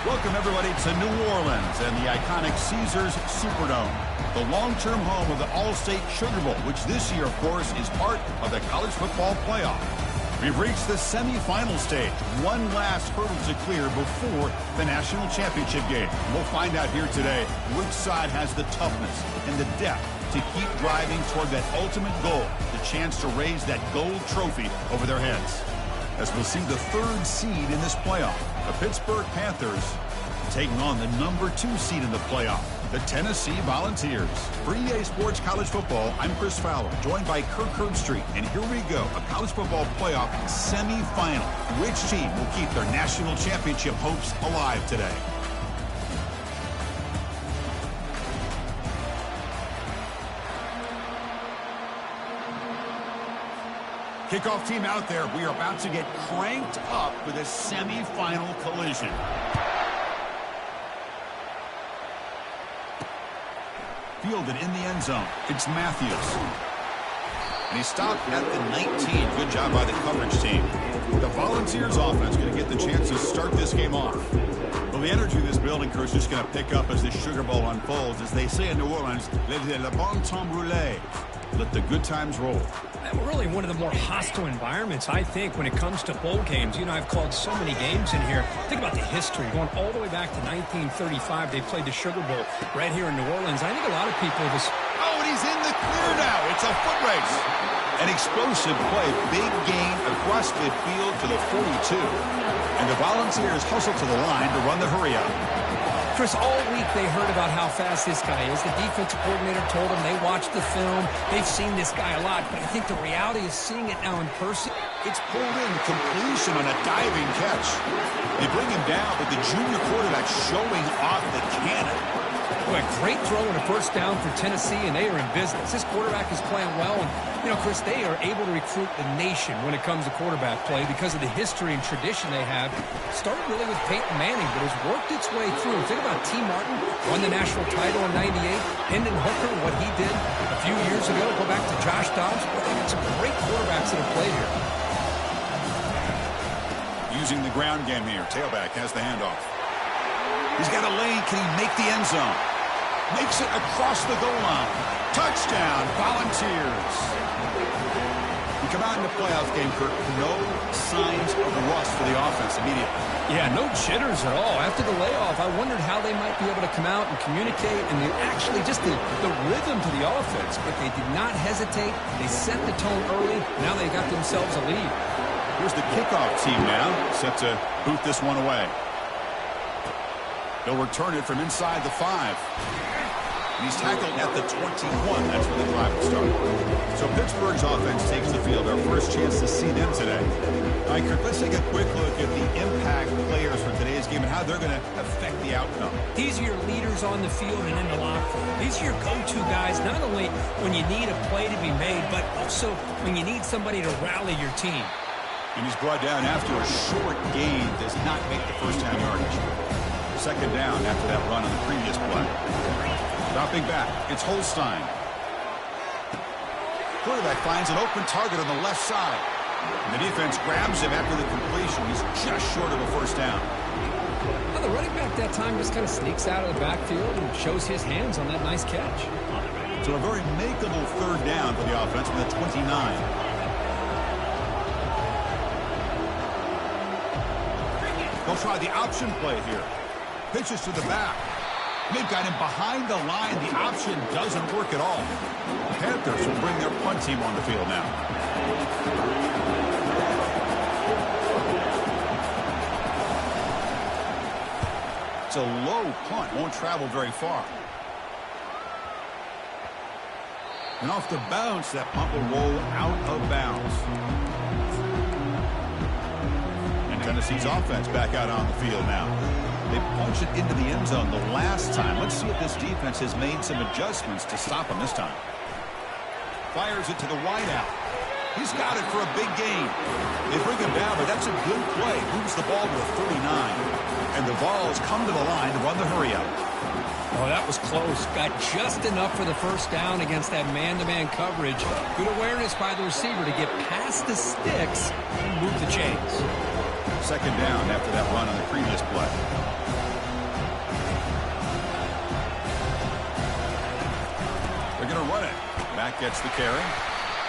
Welcome, everybody, to New Orleans and the iconic Caesars Superdome, the long-term home of the All-State Sugar Bowl, which this year, of course, is part of the college football playoff. We've reached the semifinal stage, one last hurdle to clear before the national championship game. We'll find out here today which side has the toughness and the depth to keep driving toward that ultimate goal, the chance to raise that gold trophy over their heads. As we'll see the third seed in this playoff, the Pittsburgh Panthers taking on the number 2 seed in the playoff, the Tennessee Volunteers. For EA Sports College Football, I'm Chris Fowler, joined by Kirk Herbstreit. And here we go, a college football playoff semifinal. Which team will keep their national championship hopes alive today? Kickoff team out there. We are about to get cranked up with a semifinal collision. Fielded in the end zone. It's Matthews. And he stopped at the 19. Good job by the coverage team. The Volunteers offense going to get the chance to start this game off. Well, the energy of this building, Chris, is just going to pick up as the Sugar Bowl unfolds. As they say in New Orleans, le bon temps roulé. Let the good times roll. Really one of the more hostile environments, I think, when it comes to bowl games. You know, I've called so many games in here. Think about the history. Going all the way back to 1935, they played the Sugar Bowl right here in New Orleans. I think a lot of people just... Oh, and he's in the clear now. It's a foot race. An explosive play. Big gain across midfield to the 42. And the Volunteers hustle to the line to run the hurry-up. Chris, all week they heard about how fast this guy is. The defensive coordinator told them they watched the film. They've seen this guy a lot, but I think the reality is seeing it now in person. It's pulled in, completion on a diving catch. They bring him down, but the junior quarterback showing off the cannon. Boy, a great throw and a first down for Tennessee, and they are in business. This quarterback is playing well, and, you know, Chris, they are able to recruit the nation when it comes to quarterback play because of the history and tradition they have. Started really with Peyton Manning, but has worked its way through. Think about T. Martin, won the national title in '98. Hendon Hooker, what he did a few years ago. Go back to Josh Dobbs. Well, they've got some great quarterbacks that have played here. Using the ground game here. Tailback has the handoff. He's got a lane. Can he make the end zone? Makes it across the goal line. Touchdown, Volunteers. We come out in the playoff game, Kirk. No signs of rust for the offense immediately. Yeah, no jitters at all. After the layoff, I wondered how they might be able to come out and communicate and actually just the rhythm to the offense. But they did not hesitate. They set the tone early. Now they got themselves a lead. Here's the kickoff team now, set to boot this one away. They'll return it from inside the 5. And he's tackled at the 21. That's where the drive will start. So Pittsburgh's offense takes the field. Our first chance to see them today. All right, Kirk, let's take a quick look at the impact players for today's game and how they're going to affect the outcome. These are your leaders on the field and in the locker room. These are your go-to guys, not only when you need a play to be made, but also when you need somebody to rally your team. And he's brought down after a short gain. Does not make the first-down yardage. Second down after that run on the previous play. Dropping back, it's Holstein. Quarterback finds an open target on the left side. And the defense grabs him after the completion. He's just short of a first down. Well, the running back that time just kind of sneaks out of the backfield and shows his hands on that nice catch. So a very makeable third down for the offense from the 29. They'll try the option play here. Pitches to the back. They've got him behind the line. The option doesn't work at all. The Panthers will bring their punt team on the field now. It's a low punt. Won't travel very far. And off the bounce, that punt will roll out of bounds. Tennessee's offense back out on the field now. They punched it into the end zone the last time. Let's see if this defense has made some adjustments to stop him this time. Fires it to the wideout. He's got it for a big gain. They bring him down, but that's a good play. Moves the ball to the 39. And the Vols come to the line to run the hurry-up. Oh, that was close. Got just enough for the first down against that man-to-man coverage. Good awareness by the receiver to get past the sticks and move the chains. Second down after that run on the previous play. to run it. Back gets the carry.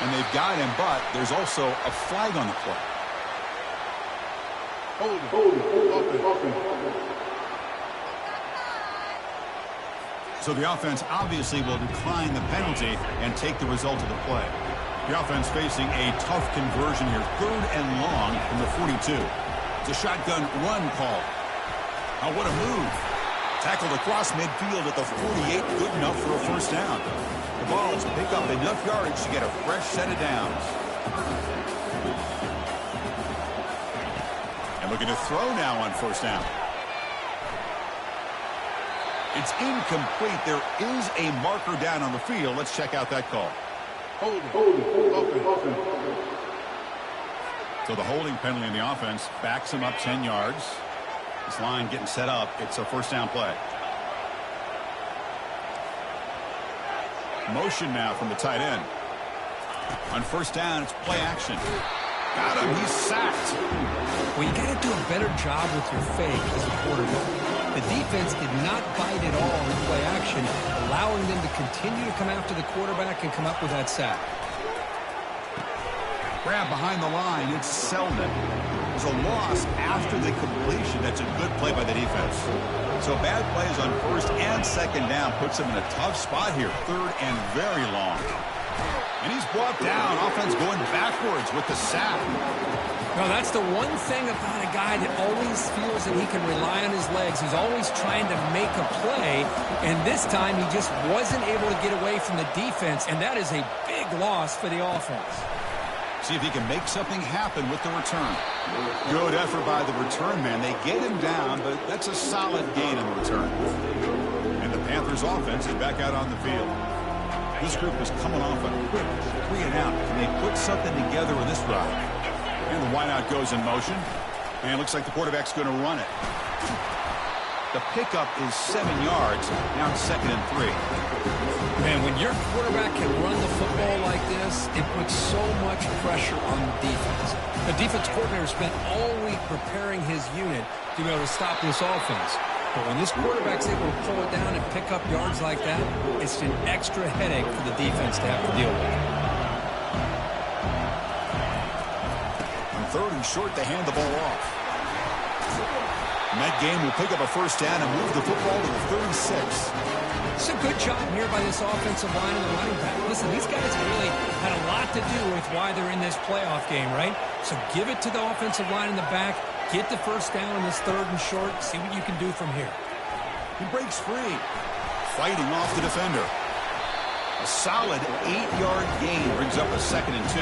And they've got him, but there's also a flag on the play. So the offense obviously will decline the penalty and take the result of the play. The offense facing a tough conversion here. 3rd and long from the 42. It's a shotgun run call. Oh, what a move. Tackled across midfield at the 48. Good enough for a first down. The Vols pick up enough yardage to get a fresh set of downs. And looking to throw now on first down. It's incomplete. There is a marker down on the field. Let's check out that call. So the holding penalty in the offense backs him up 10 yards. This line getting set up. It's a first down play. Motion now from the tight end. On first down, it's play action. Got him. He's sacked. Well, you got to do a better job with your fake as a quarterback. The defense did not bite at all in play action, allowing them to continue to come after the quarterback and come up with that sack. Grab behind the line. It's Selden. There's a loss after the completion. That's a good play by the defense. So bad plays on first and second down puts him in a tough spot here. 3rd and very long. And he's brought down. Offense going backwards with the sack. No, that's the one thing about a guy that always feels that he can rely on his legs. He's always trying to make a play, and this time he just wasn't able to get away from the defense, and that is a big loss for the offense. See if he can make something happen with the return. Good effort by the return man. They get him down, but that's a solid gain in the return. And the Panthers offense is back out on the field. This group is coming off a quick 3 and out. Can they put something together in this drive? And the wideout goes in motion. And it looks like the quarterback's going to run it. The pickup is 7 yards. Now it's 2nd and 3. Man, when your quarterback can run the football like this, it puts so much pressure on the defense. The defense coordinator spent all week preparing his unit to be able to stop this offense. But when this quarterback's able to pull it down and pick up yards like that, it's an extra headache for the defense to have to deal with. On 3rd and short, they hand the ball off. And that game will pick up a first down and move the football to the 36. It's a good job here by this offensive line and the running back. Listen, these guys really had a lot to do with why they're in this playoff game, right? So give it to the offensive line in the back. Get the first down in this 3rd and short. See what you can do from here. He breaks free. Fighting off the defender. A solid 8-yard gain brings up a 2nd and 2.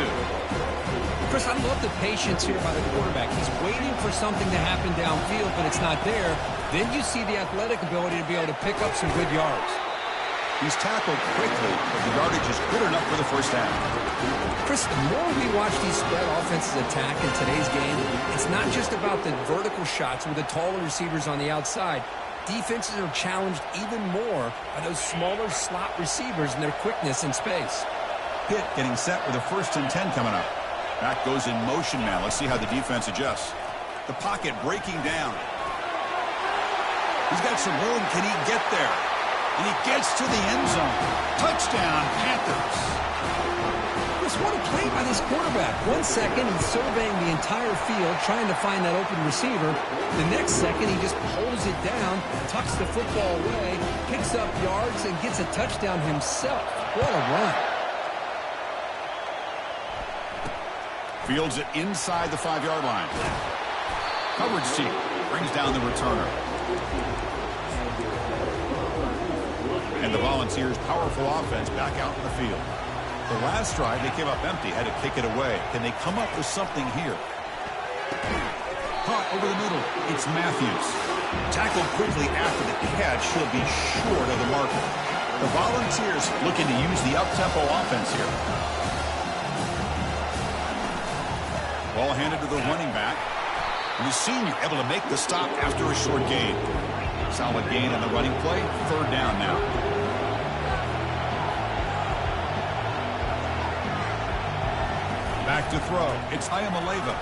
Chris, I love the patience here by the quarterback. He's waiting for something to happen downfield, but it's not there. Then you see the athletic ability to be able to pick up some good yards. He's tackled quickly, but the yardage is good enough for the first down. Chris, the more we watch these spread offenses attack in today's game, it's not just about the vertical shots with the taller receivers on the outside. Defenses are challenged even more by those smaller slot receivers and their quickness in space. Pitt getting set with a 1st and 10 coming up. Back goes in motion now. Let's see how the defense adjusts. The pocket breaking down. He's got some room. Can he get there? And he gets to the end zone. Touchdown, Panthers. Chris, what a play by this quarterback. 1 second, he's surveying the entire field, trying to find that open receiver. The next second, he just pulls it down, tucks the football away, picks up yards, and gets a touchdown himself. What a run. Fields it inside the 5-yard line. Coverage team brings down the returner. And the Volunteers' powerful offense back out in the field. The last drive, they came up empty, had to kick it away. Can they come up with something here? Caught over the middle. It's Matthews. Tackled quickly after the catch. He'll be short of the marker. The Volunteers looking to use the up-tempo offense here. Ball handed to the running back. And the senior able to make the stop after a short gain. Solid gain on the running play. 3rd down now. Back to throw. It's Ayamaleva.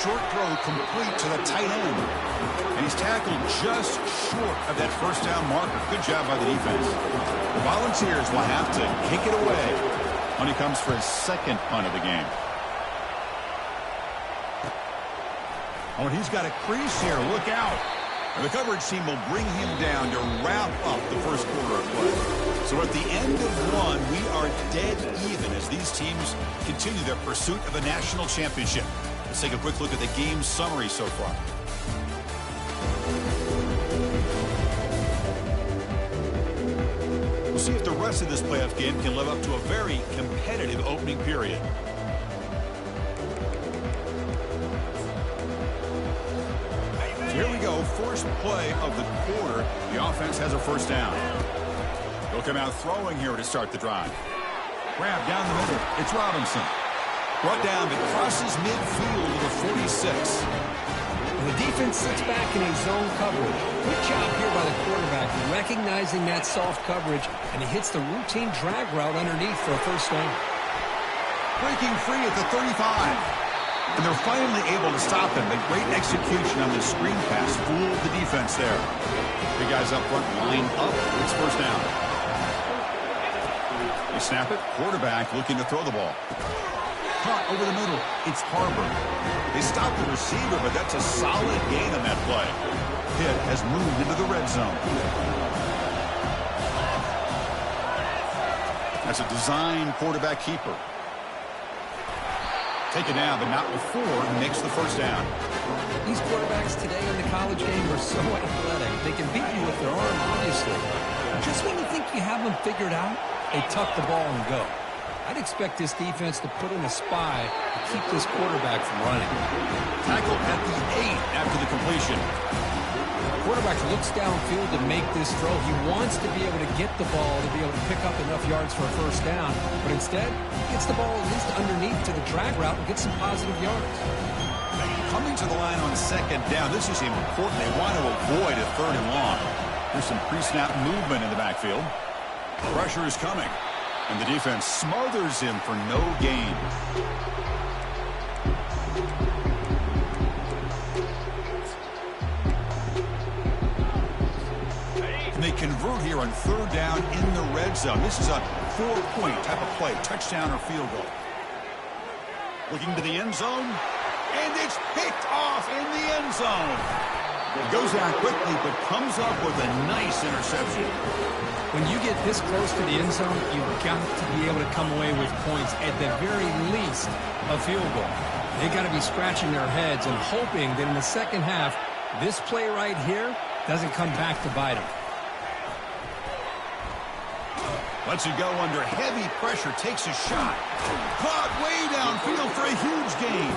short throw complete to the tight end. And he's tackled just short of that first down marker. Good job by the defense. The Volunteers will have to kick it away when he comes for his second punt of the game. Oh, and he's got a crease here. Look out. And the coverage team will bring him down to wrap up the first quarter of play. So at the end of one, we are dead even as these teams continue their pursuit of a national championship. Let's take a quick look at the game summary so far. We'll see if the rest of this playoff game can live up to a very competitive opening period. Here we go, first play of the quarter. The offense has a first down. They'll come out throwing here to start the drive. Grab down the middle. It's Robinson. Brought down, but crosses midfield to the 46. And the defense sits back in a zone coverage. Good job here by the quarterback, recognizing that soft coverage, and he hits the routine drag route underneath for a first down. Breaking free at the 35. And they're finally able to stop him. But great execution on the screen pass fooled the defense there. Big guys up front line up. It's first down. They snap it. Quarterback looking to throw the ball. Caught over the middle. It's Harbor. They stop the receiver, but that's a solid gain on that play. Pitt has moved into the red zone. That's a design quarterback keeper. Taken down, but not before he makes the first down. These quarterbacks today in the college game are so athletic. They can beat you with their arm, obviously. Just when you think you have them figured out, they tuck the ball and go. I'd expect this defense to put in a spy to keep this quarterback from running. Tackled at the 8 after the completion. The quarterback looks downfield to make this throw. He wants to be able to get the ball to be able to pick up enough yards for a first down, but instead, he gets the ball at least underneath to the drag route and gets some positive yards. Coming to the line on second down, this is important. They want to avoid a third and long. There's some pre-snap movement in the backfield. Pressure is coming, and the defense smothers him for no gain. They convert here on third down in the red zone. This is a 4-point type of play, touchdown or field goal. Looking to the end zone, and it's picked off in the end zone. It goes down quickly, but comes up with a nice interception. When you get this close to the end zone, you've got to be able to come away with points, at the very least, a field goal. They've got to be scratching their heads and hoping that in the second half, this play right here doesn't come back to bite them. Lets it go under heavy pressure, takes a shot. Caught way downfield for a huge gain.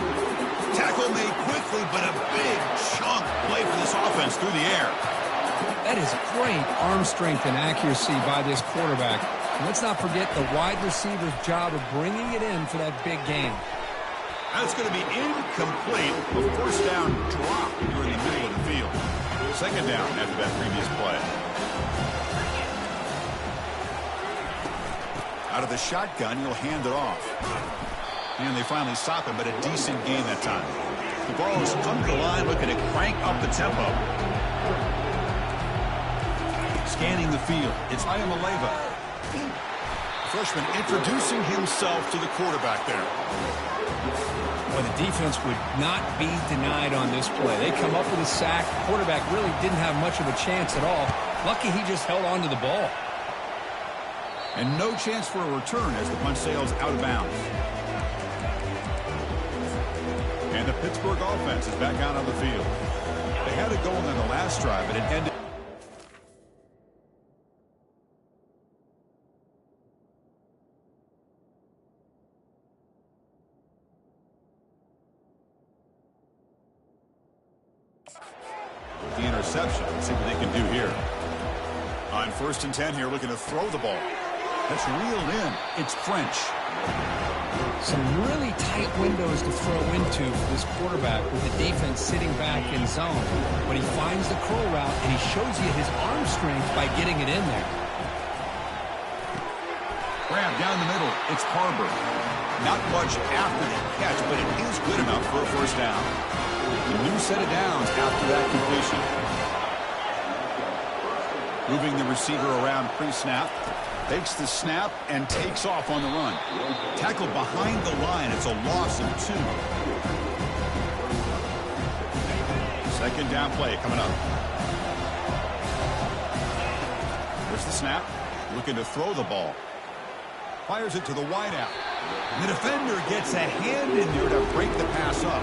Tackle made quickly, but a big chunk play for this offense through the air. That is great arm strength and accuracy by this quarterback. And let's not forget the wide receiver's job of bringing it in for that big gain. That's going to be incomplete. A first down drop here in the middle of the field. Second down after that previous play. Out of the shotgun, he'll hand it off. And they finally stop him, but a decent gain that time. The ball is under the line, looking to crank up the tempo. Scanning the field, it's Ayamaleva. Freshman introducing himself to the quarterback there. Well, the defense would not be denied on this play. They come up with a sack. The quarterback really didn't have much of a chance at all. Lucky he just held on to the ball. And no chance for a return as the punt sails out of bounds. And the Pittsburgh offense is back out on the field. They had it going on the last drive, but it ended. The interception. Let's see what they can do here. On 1st and 10 here, looking to throw the ball. That's reeled in. It's French. Some really tight windows to throw into for this quarterback with the defense sitting back in zone. But he finds the curl route, and he shows you his arm strength by getting it in there. Grab down the middle. It's Harbor. Not much after the catch, but it is good enough for a first down. A new set of downs after that completion. Moving the receiver around pre-snap. Takes the snap and takes off on the run. Tackled behind the line. It's a loss of 2. Second down play coming up. There's the snap. Looking to throw the ball. Fires it to the wideout. The defender gets a hand in there to break the pass up.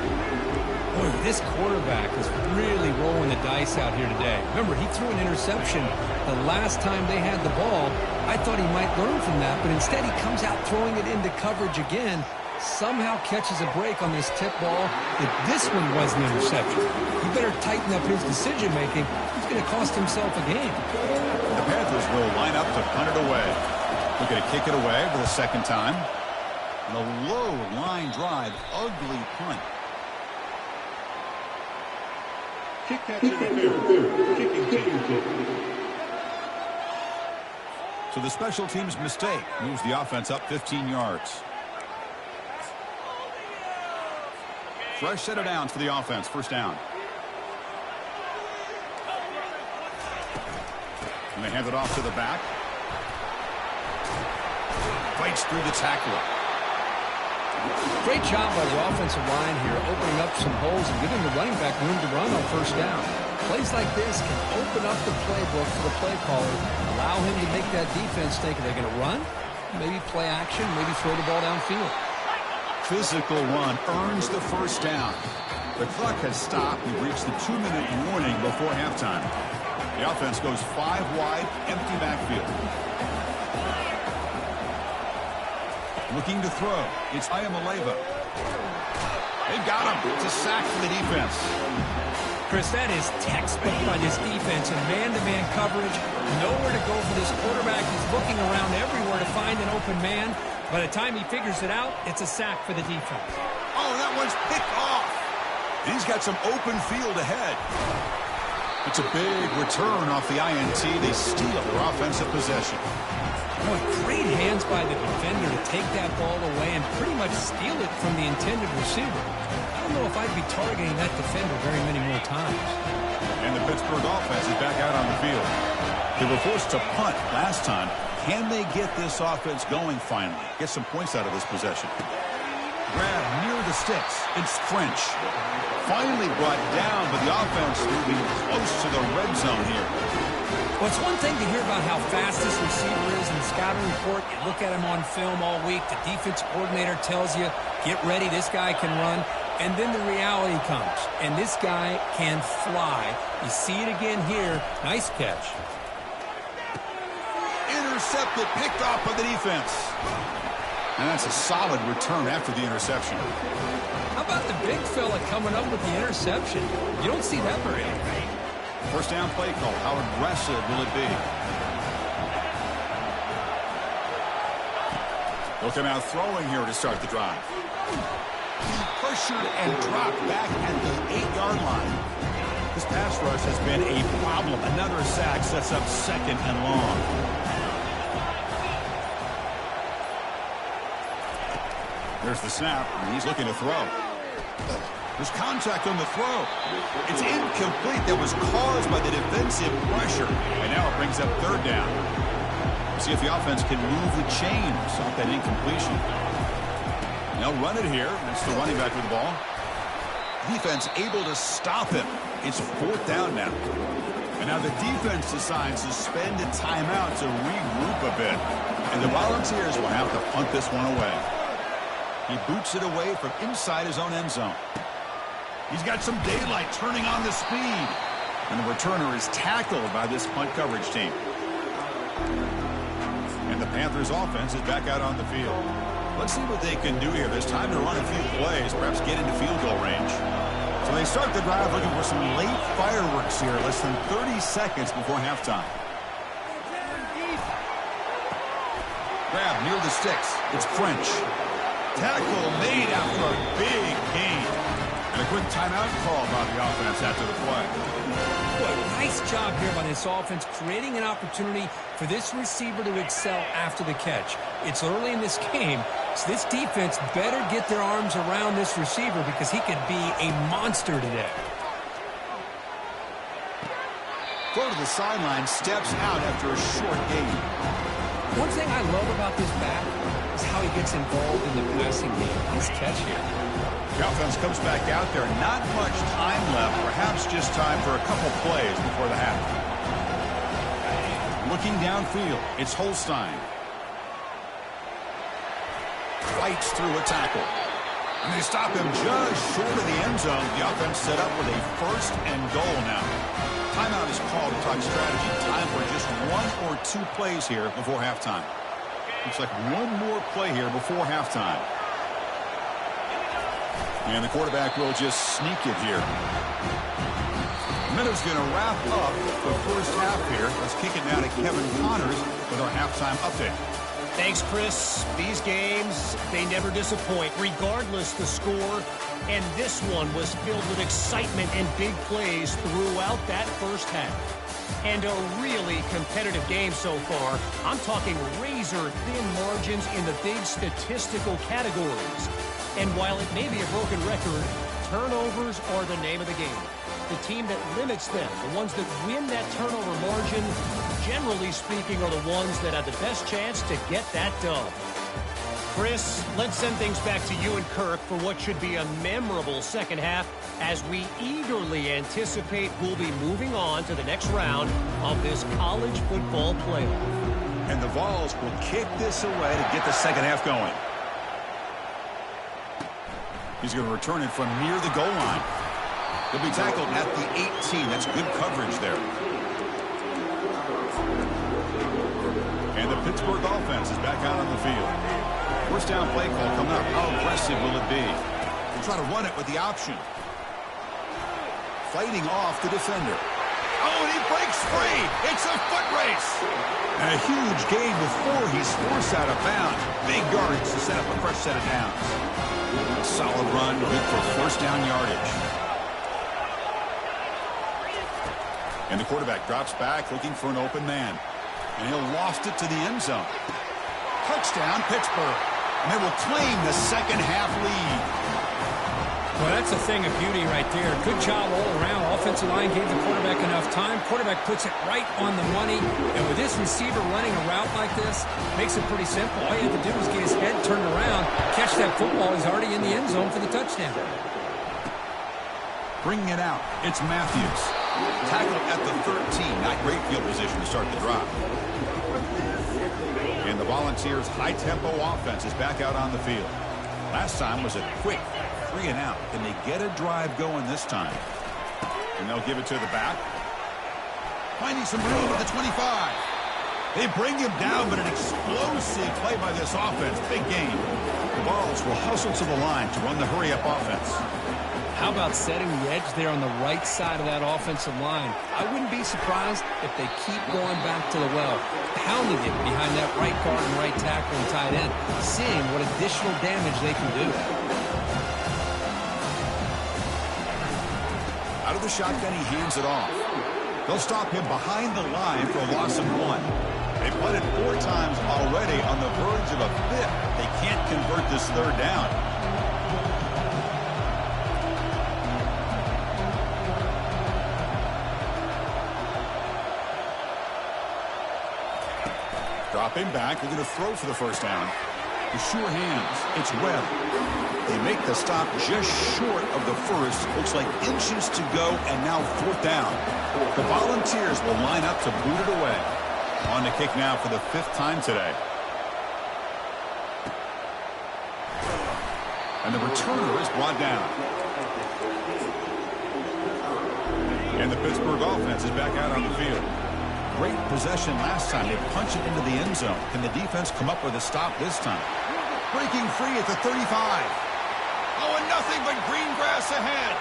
Boy, this quarterback is really rolling the dice out here today. Remember, he threw an interception the last time they had the ball. I thought he might learn from that, but instead he comes out throwing it into coverage again. Somehow catches a break on this tip ball that this one was an interception. He better tighten up his decision-making. He's going to cost himself a game. The Panthers will line up to punt it away. Looking to kick it away for the second time. And a low line drive, ugly punt. Kick catch interference. Kicking team. So the special teams mistake moves the offense up 15 yards. Fresh set of downs for the offense. First down. And they hand it off to the back. Fights through the tackler. Great job by the offensive line here, opening up some holes and giving the running back room to run on first down. Plays like this can open up the playbook for the play caller, allow him to make that defense think, are they going to run? Maybe play action, maybe throw the ball downfield. Physical run earns the first down. The clock has stopped. We've reached the 2-minute warning before halftime. The offense goes 5 wide, empty backfield. Looking to throw. It's Ayamaleva. They've got him. It's a sack for the defense. Chris, that is textbook by this defense and man-to-man coverage. Nowhere to go for this quarterback. He's looking around everywhere to find an open man. By the time he figures it out, it's a sack for the defense. Oh, that one's picked off. He's got some open field ahead. It's a big return off the INT. They steal their offensive possession. Boy, great hands by the defender to take that ball away and pretty much steal it from the intended receiver. I don't know if I'd be targeting that defender very many more times. And the Pittsburgh offense is back out on the field. They were forced to punt last time. Can they get this offense going finally? Get some points out of this possession. Grab near the sticks. It's French. Finally brought down, but the offense moving close to the red zone here. Well, it's one thing to hear about how fast this receiver is in the scouting report. You look at him on film all week. The defense coordinator tells you, get ready, this guy can run. And then the reality comes, and this guy can fly. You see it again here. Nice catch. Intercepted, picked off by the defense. And that's a solid return after the interception. How about the big fella coming up with the interception? You don't see that very often. First down play call. How aggressive will it be? They'll come out throwing here to start the drive. Pressured and dropped back at the 8-yard line. This pass rush has been a problem. Another sack sets up second and long. There's the snap, and he's looking to throw. There's contact on the throw. It's incomplete. That was caused by the defensive pressure. And now it brings up third down. See if the offense can move the chain. Stop that incompletion. They'll run it here. That's the running back with the ball. Defense able to stop him. It's fourth down now. And now the defense decides to spend a timeout to regroup a bit. And the Volunteers will have to punt this one away. He boots it away from inside his own end zone. He's got some daylight turning on the speed. And the returner is tackled by this punt coverage team. And the Panthers offense is back out on the field. Let's see what they can do here. There's time to run a few plays, perhaps get into field goal range. So they start the drive looking for some late fireworks here, less than 30 seconds before halftime. Grab near the sticks. It's French. Tackle made after a big gain. And a quick timeout call by the offense after the play. Boy, nice job here by this offense, creating an opportunity for this receiver to excel after the catch. It's early in this game, so this defense better get their arms around this receiver because he could be a monster today. Throw to the sideline, steps out after a short gain. One thing I love about this back is how he gets involved in the passing game. Nice catch here. The offense comes back out there. Not much time left. Perhaps just time for a couple plays before the half. Looking downfield, it's Holstein. Fights through a tackle. And they stop him just short of the end zone. The offense set up with a 1st and goal now. Timeout is called to talk strategy. Time for just 1 or 2 plays here before halftime. Looks like one more play here before halftime. And the quarterback will just sneak it here. Minute's going to wrap up the first half here. Let's kick it now to Kevin Connors with our halftime update. Thanks, Chris. These games, they never disappoint, regardless the score. And this one was filled with excitement and big plays throughout that first half. And a really competitive game so far. I'm talking razor-thin margins in the big statistical categories. And while it may be a broken record, turnovers are the name of the game. The team that limits them, the ones that win that turnover margin, generally speaking, are the ones that have the best chance to get that done. Chris, let's send things back to you and Kirk for what should be a memorable second half as we eagerly anticipate we'll be moving on to the next round of this college football playoff. And the Vols will kick this away to get the second half going. He's going to return it from near the goal line. He'll be tackled at the 18. That's good coverage there. And the Pittsburgh offense is back out on the field. First down play call coming up. How aggressive will it be? We'll try to run it with the option. Fighting off the defender. Oh, and he breaks free. It's a foot race. And a huge gain before he's forced out of bounds. Big yards to set up a fresh set of downs. A solid run, good for first down yardage. And the quarterback drops back looking for an open man. And he'll loft it to the end zone. Touchdown, Pittsburgh. And they will claim the second half lead. Well, that's a thing of beauty right there. Good job all around. Offensive line gave the quarterback enough time. Quarterback puts it right on the money. And with this receiver running a route like this, makes it pretty simple. All you have to do is get his head turned around, catch that football. He's already in the end zone for the touchdown. Bringing it out, it's Matthews. Tackled at the 13. Not great field position to start the drive. And the Volunteers' high-tempo offense is back out on the field. Last time was a quick 3 and out. Can they get a drive going this time? And they'll give it to the back. Finding some room at the 25. They bring him down, but an explosive play by this offense. Big game. The Vols will hustle to the line to run the hurry-up offense. How about setting the edge there on the right side of that offensive line? I wouldn't be surprised if they keep going back to the well, pounding it behind that right guard and right tackle and tight end, seeing what additional damage they can do. Out of the shotgun, he hands it off. They'll stop him behind the line for a loss of 1. They've punted 4 times already on the verge of a 5th. They can't convert this 3rd down. Drop him back. They're going to throw for the first down. The sure hands. It's Webb. They make the stop just short of the first. Looks like inches to go, and now 4th down. The Volunteers will line up to boot it away. On the kick now for the 5th time today. And the returner is brought down. And the Pittsburgh offense is back out on the field. Great possession last time. They punch it into the end zone. Can the defense come up with a stop this time? Breaking free at the 35. Oh, and nothing but green grass ahead.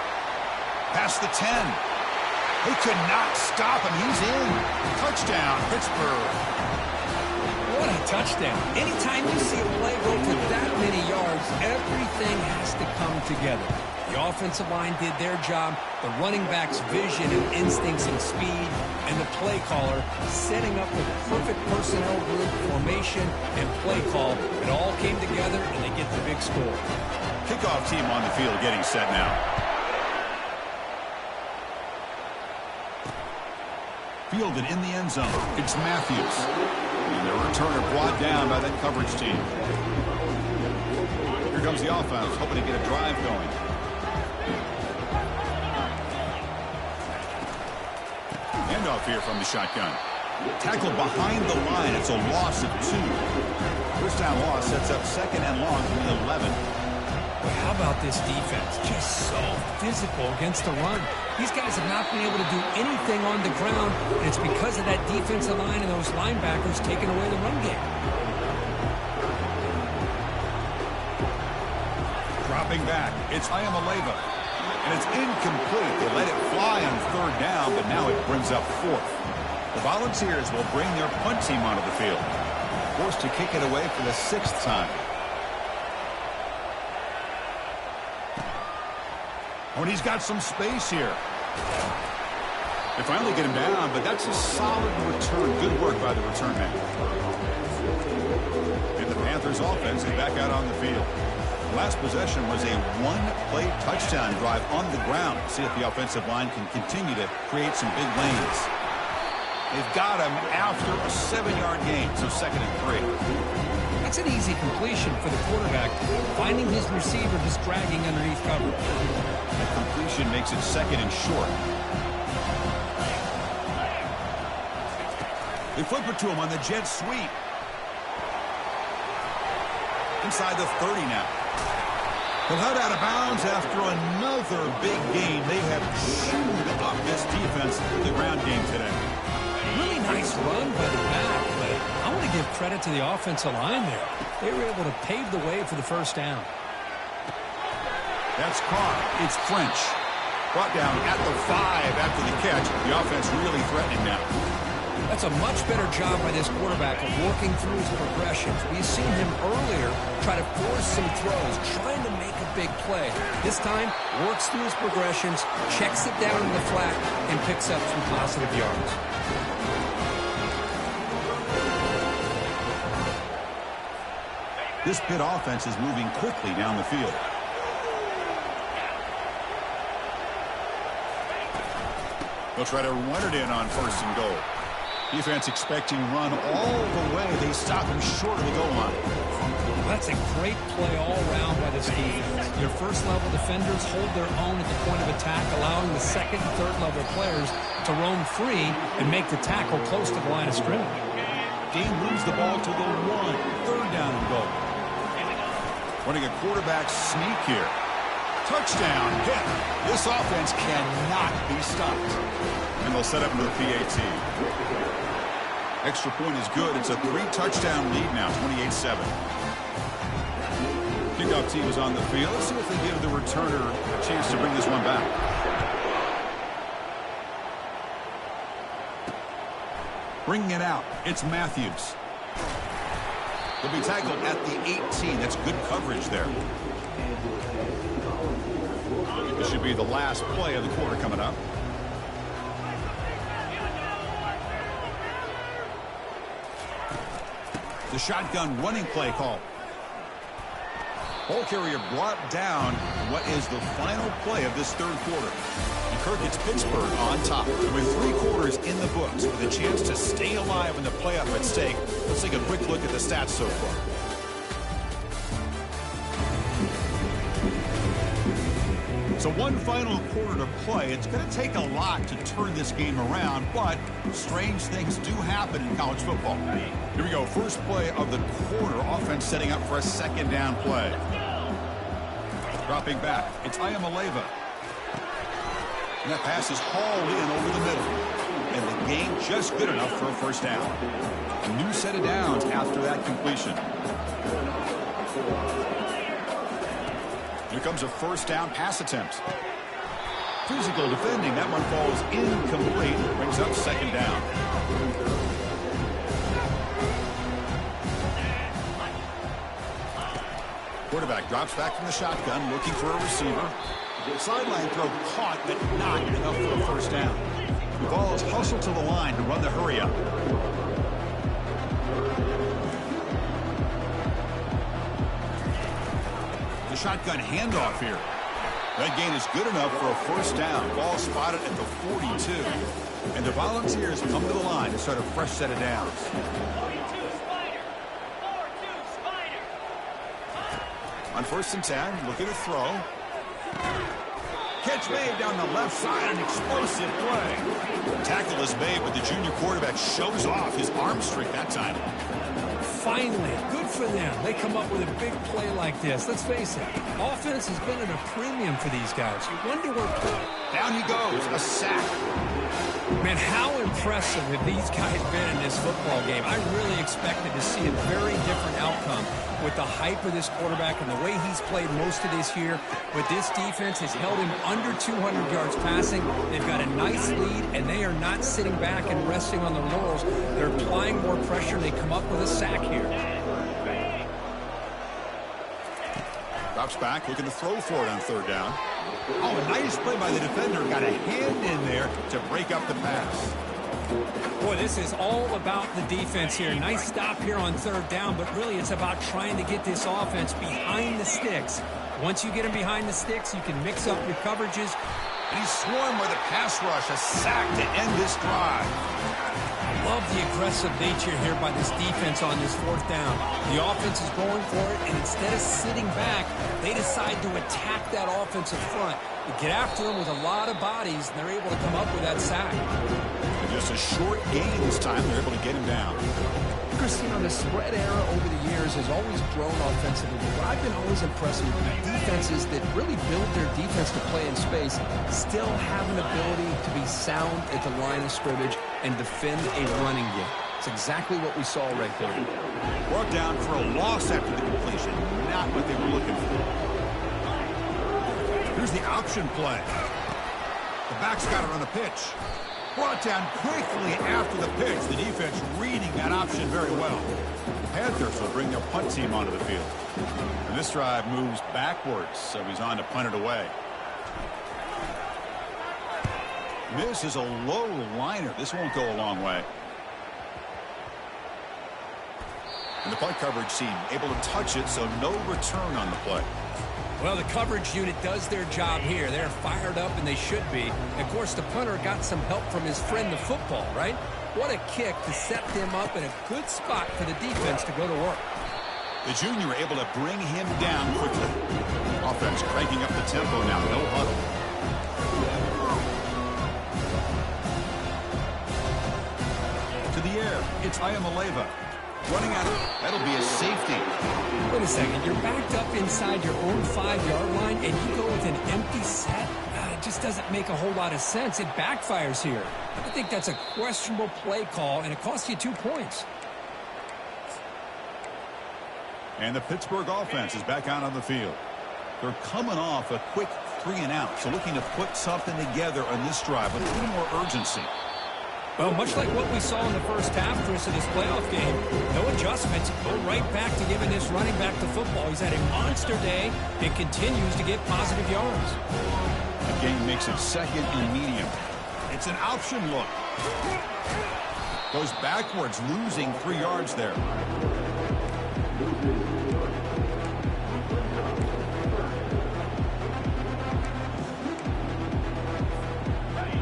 Past the 10. They could not stop him. He's in. Touchdown, Pittsburgh. What a touchdown. Anytime you see a play go for that many yards, everything has to come together. The offensive line did their job, the running back's vision and instincts and speed, and the play caller setting up the perfect personnel group, formation, and play call. It all came together, and they get the big score. Kickoff team on the field getting set now. Fielded in the end zone. It's Matthews. And the returner brought down by that coverage team. Here comes the offense, hoping to get a drive going. Handoff here from the shotgun. Tackled behind the line. It's a loss of 2. First down loss sets up second and long from the 11. How about this defense? Just so physical against the run. These guys have not been able to do anything on the ground, and it's because of that defensive line and those linebackers taking away the run game. Dropping back, it's Iamaleva. And it's incomplete. They let it fly on third down, but now it brings up fourth. The Volunteers will bring their punt team onto the field. Forced to kick it away for the 6th time. Oh, and he's got some space here. They finally get him down, but that's a solid return. Good work by the return man. And the Panthers offense is back out on the field. Last possession was a one-play touchdown drive on the ground. See if the offensive line can continue to create some big lanes. They've got him after a 7-yard gain, so 2nd and 3. That's an easy completion for the quarterback, finding his receiver just dragging underneath cover. That completion makes it 2nd and short. They flip it to him on the jet sweep. Inside the 30 now. He'll head out of bounds after another big gain. They have chewed up this defense in the ground game today. Really nice run by the back, but I want to give credit to the offensive line there. They were able to pave the way for the first down. That's caught. It's French. Brought down at the 5 after the catch. The offense really threatening now. That's a much better job by this quarterback of working through his progressions. We've seen him earlier try to force some throws, trying to make a big play. This time, works through his progressions, checks it down in the flat, and picks up some positive yards. This Pitt offense is moving quickly down the field. They'll try to run it in on 1st and goal. Defense expecting run all the way. They stop him short of the goal line. That's a great play all around by this defense. Your first-level defenders hold their own at the point of attack, allowing the second and third-level players to roam free and make the tackle close to the line of scrimmage. Dean moves the ball to the 1. 3rd down and goal. Running a quarterback sneak here. Touchdown hit. This offense cannot be stopped. And they'll set up into the PAT. Extra point is good. It's a 3-touchdown lead now, 28-7. Kickoff team is on the field. Let's see if they give the returner a chance to bring this one back. Bringing it out, it's Matthews. He'll be tackled at the 18. That's good coverage there. This should be the last play of the quarter coming up. The shotgun running play call. Ball carrier brought down what is the final play of this 3rd quarter. And Kirk, it's Pittsburgh on top. With 3 quarters in the books, with a chance to stay alive in the playoff at stake, let's take a quick look at the stats so far. So one final quarter to play. It's going to take a lot to turn this game around, but strange things do happen in college football. Here we go. First play of the quarter. Offense setting up for a 2nd down play. Dropping back. It's Iamaleva. And that pass is hauled in over the middle. And the game just good enough for a 1st down. A new set of downs after that completion. Here comes a 1st down pass attempt. Physical defending. That one falls incomplete. Brings up 2nd down. Quarterback drops back from the shotgun, looking for a receiver. Sideline throw caught, but not enough for a first down. The ball is hustled to the line to run the hurry up. The shotgun handoff here. That gain is good enough for a first down. Ball spotted at the 42. And the Volunteers come to the line to start a fresh set of downs. On 1st and 10, looking to throw. Catch made down the left side, an explosive play. Tackle is made, but the junior quarterback shows off his arm streak that time. Finally, good for them. They come up with a big play like this. Let's face it, offense has been at a premium for these guys. You wonder where... Down he goes, a sack. Man, how impressive have these guys been in this football game? I really expected to see a very different outcome with the hype of this quarterback and the way he's played most of this year. But this defense has held him under 200 yards passing. They've got a nice lead, and they are not sitting back and resting on their laurels. They're applying more pressure, and they come up with a sack here. Drops back, looking to throw for it on 3rd down. Oh, a nice play by the defender. Got a hand in there to break up the pass. Boy, this is all about the defense here. Nice stop here on 3rd down, but really it's about trying to get this offense behind the sticks. Once you get them behind the sticks, you can mix up your coverages. And he's swarmed by the pass rush. A sack to end this drive. Love the aggressive nature here by this defense on this 4th down. The offense is going for it, and instead of sitting back, they decide to attack that offensive front. They get after them with a lot of bodies, and they're able to come up with that sack. And just a short gain this time, they're able to get him down. Christine, the spread era over the years has always grown offensively, but I've been always impressed with defenses that really build their defense to play in space, still have an ability to be sound at the line of scrimmage and defend a running game. It's exactly what we saw right there. Brought down for a loss after the completion. Not what they were looking for. Here's the option play. The back's got it on the pitch. Brought down quickly after the pitch. The defense reading that option very well. The Panthers will bring their punt team onto the field. And this drive moves backwards, so he's on to punt it away. This is a low liner. This won't go a long way. And the punt coverage team able to touch it, so no return on the play. Well, the coverage unit does their job here. They're fired up, and they should be. Of course, the punter got some help from his friend, the football, right? What a kick to set them up in a good spot for the defense to go to work. The junior able to bring him down quickly. Offense cranking up the tempo now. No huddle. To the air. It's Ayamaleva. Running out of it. That'll be a safety. Wait a second. You're backed up inside your own 5-yard line, and you go with an empty set? It just doesn't make a whole lot of sense. It backfires here. I think that's a questionable play call, and it costs you 2 points. And the Pittsburgh offense is back out on the field. They're coming off a quick 3-and-out, so looking to put something together on this drive with a little more urgency. Well, much like what we saw in the first half, Chris, of this playoff game, no adjustments. Go right back to giving this running back the football. He's had a monster day and continues to get positive yards. The game makes it 2nd and medium. It's an option look. Goes backwards, losing 3 yards there.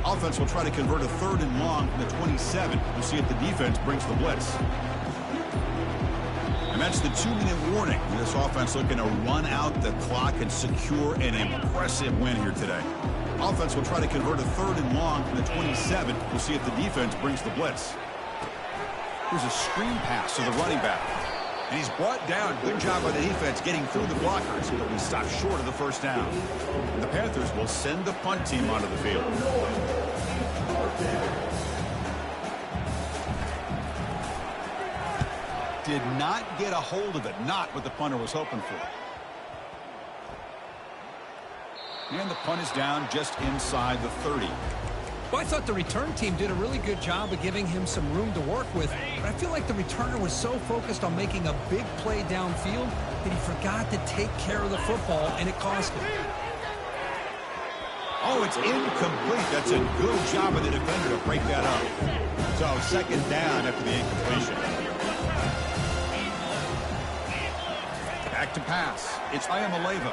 Offense will try to convert a 3rd and long from the 27. We'll see if the defense brings the blitz. And that's the 2-minute warning. This offense looking to run out the clock and secure an impressive win here today. Offense will try to convert a 3rd and long from the 27. We'll see if the defense brings the blitz. Here's a screen pass to the running back. And he's brought down. Good job by the defense getting through the blockers, but we stopped short of the first down. And the Panthers will send the punt team onto the field. Did not get a hold of it. Not what the punter was hoping for. And the punt is down just inside the 30. Well, I thought the return team did a really good job of giving him some room to work with, but I feel like the returner was so focused on making a big play downfield that he forgot to take care of the football, and it cost him. Oh, it's incomplete. That's a good job of the defender to break that up. So, second down after the incompletion. Back to pass. It's Ayamaleva.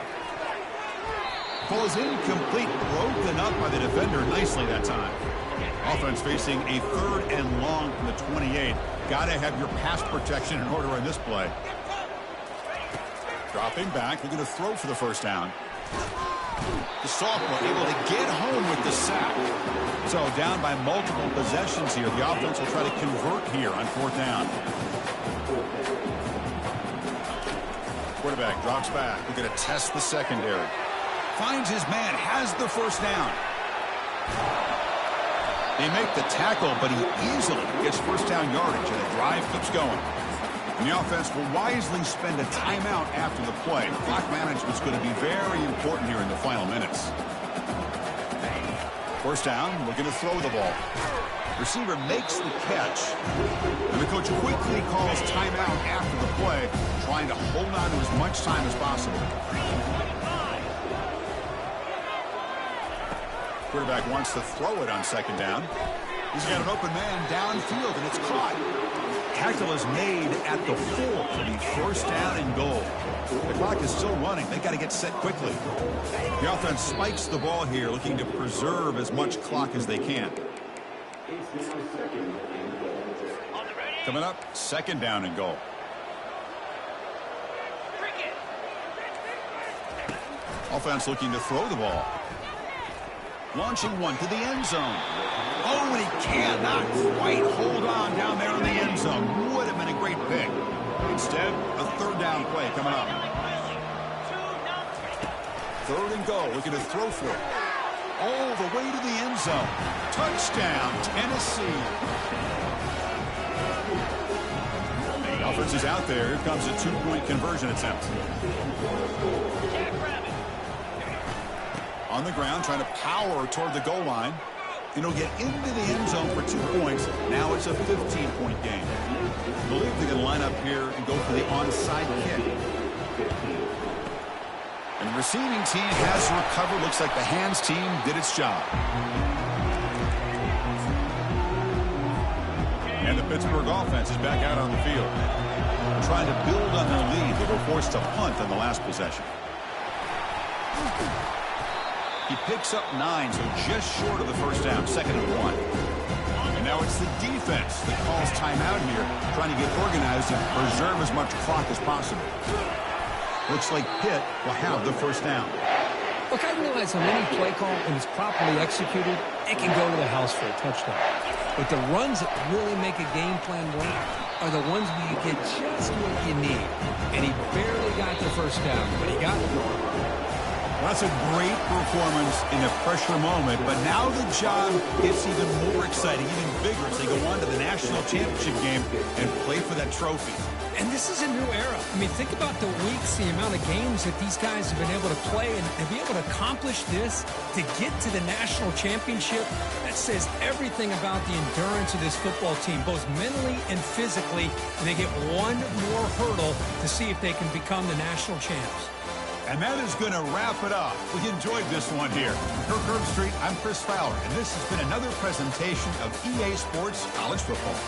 Ball is incomplete, broken up by the defender nicely that time. Offense facing a 3rd and long from the 28. Got to have your pass protection in order on this play. Dropping back, looking to throw for the first down. The sophomore able to get home with the sack. So down by multiple possessions here. The offense will try to convert here on 4th down. Quarterback drops back. We're going to test the secondary. Finds his man, has the first down. They make the tackle, but he easily gets first down yardage, and the drive keeps going. And the offense will wisely spend a timeout after the play. Clock management is going to be very important here in the final minutes. First down, looking to throw the ball. Receiver makes the catch, and the coach quickly calls timeout after the play, trying to hold on to as much time as possible. Quarterback wants to throw it on second down. He's got an open man downfield, and it's caught. Tackle is made at the 4. It'll be first down and goal. The clock is still running. They got to get set quickly. The offense spikes the ball here, looking to preserve as much clock as they can. Coming up, second down and goal. Offense looking to throw the ball. Launching one to the end zone. Oh, and he cannot quite hold on down there in the end zone. Would have been a great pick. Instead, a 3rd down play coming up. 3rd and goal, looking to throw for it. All the way to the end zone. Touchdown, Tennessee. The offense is out there. Here comes a 2-point conversion attempt. On the ground, trying to power toward the goal line. And he'll get into the end zone for 2 points. Now it's a 15-point game. I believe they can line up here and go for the onside kick. And the receiving team has recovered. Looks like the hands team did its job. And the Pittsburgh offense is back out on the field. Trying to build on their lead. They were forced to punt on the last possession. He picks up 9, so just short of the first down, 2nd and 1. And now it's the defense that calls timeout here, trying to get organized and preserve as much clock as possible. Looks like Pitt will have the first down. Look, I realize on any play call, when it's properly executed, it can go to the house for a touchdown. But the runs that really make a game plan work are the ones where you get just what you need. And he barely got the first down, but he got it. That's a great performance in a pressure moment, but now the job gets even more exciting, even bigger as they go on to the national championship game and play for that trophy. And this is a new era. I mean, think about the weeks, the amount of games that these guys have been able to play, and to be able to accomplish this, to get to the national championship, that says everything about the endurance of this football team, both mentally and physically, and they get one more hurdle to see if they can become the national champs. And that is going to wrap it up. We enjoyed this one here. For Kirk Street, I'm Chris Fowler, and this has been another presentation of EA Sports College Football.